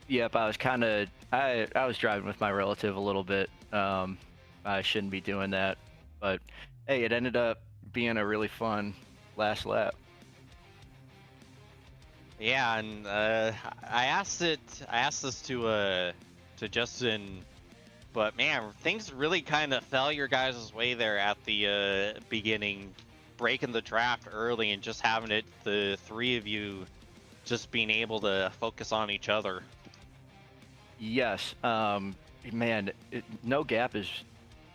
Yep, I was driving with my relative a little bit. I shouldn't be doing that, but hey, it ended up being a really fun last lap. Yeah, and I asked this to Justin, but man, things really kind of fell your guys' way there at the beginning, breaking the draft early and just having it the three of you just being able to focus on each other. Yes, man, no gap is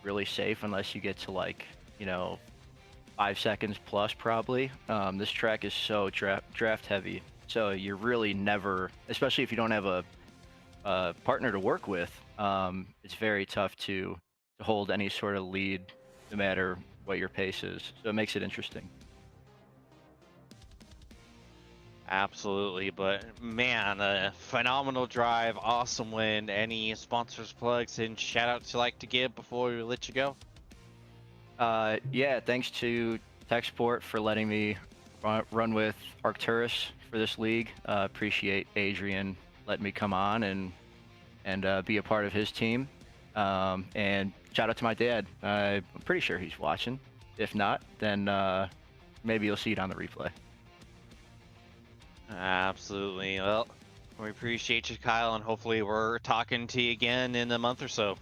really safe unless you get to like, 5 seconds plus probably. This track is so draft heavy, so you're really never, especially if you don't have a partner to work with, it's very tough to hold any sort of lead, no matter what your pace is. So it makes it interesting. Absolutely, but man, a phenomenal drive, awesome win. Any sponsors, plugs, and shout outs you like to give before we let you go? Yeah, thanks to TechSport for letting me run with Arcturus for this league. Appreciate Adrian letting me come on and be a part of his team. And shout out to my dad. I'm pretty sure he's watching. If not, then maybe you'll see it on the replay. Absolutely. Well, we appreciate you, Kyle, and hopefully we're talking to you again in a month or so.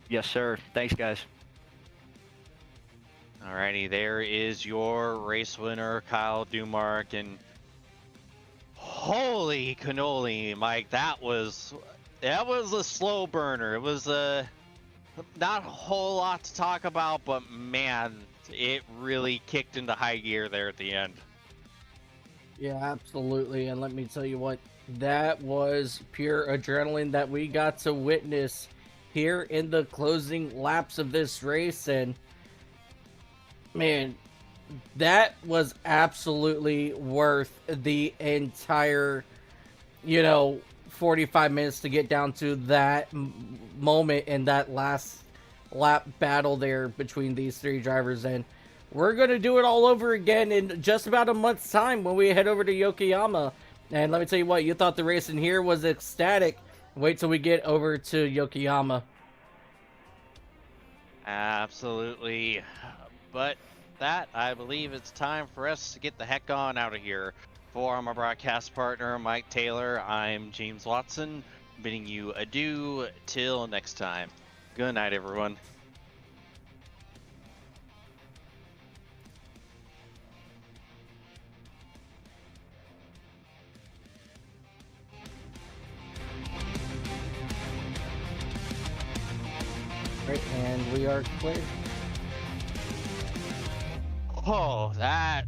Yes, sir. Thanks, guys. Alrighty, there is your race winner, Kyle Dumark, and holy cannoli, Mike, that was a slow burner. It was not a whole lot to talk about, but man, it really kicked into high gear there at the end. Yeah, absolutely. And let me tell you what, that was pure adrenaline that we got to witness here in the closing laps of this race. And man, that was absolutely worth the entire, 45 minutes to get down to that moment in that last lap battle there between these three drivers. And we're going to do it all over again in just about a month's time when we head over to Yokohama. And let me tell you what, you thought the race in here was ecstatic. Wait till we get over to Yokohama. Absolutely. But that, I believe it's time for us to get the heck on out of here. For my broadcast partner, Mike Taylor, I'm James Watson, bidding you adieu till next time. Good night, everyone. Right, and we are clear. Oh, that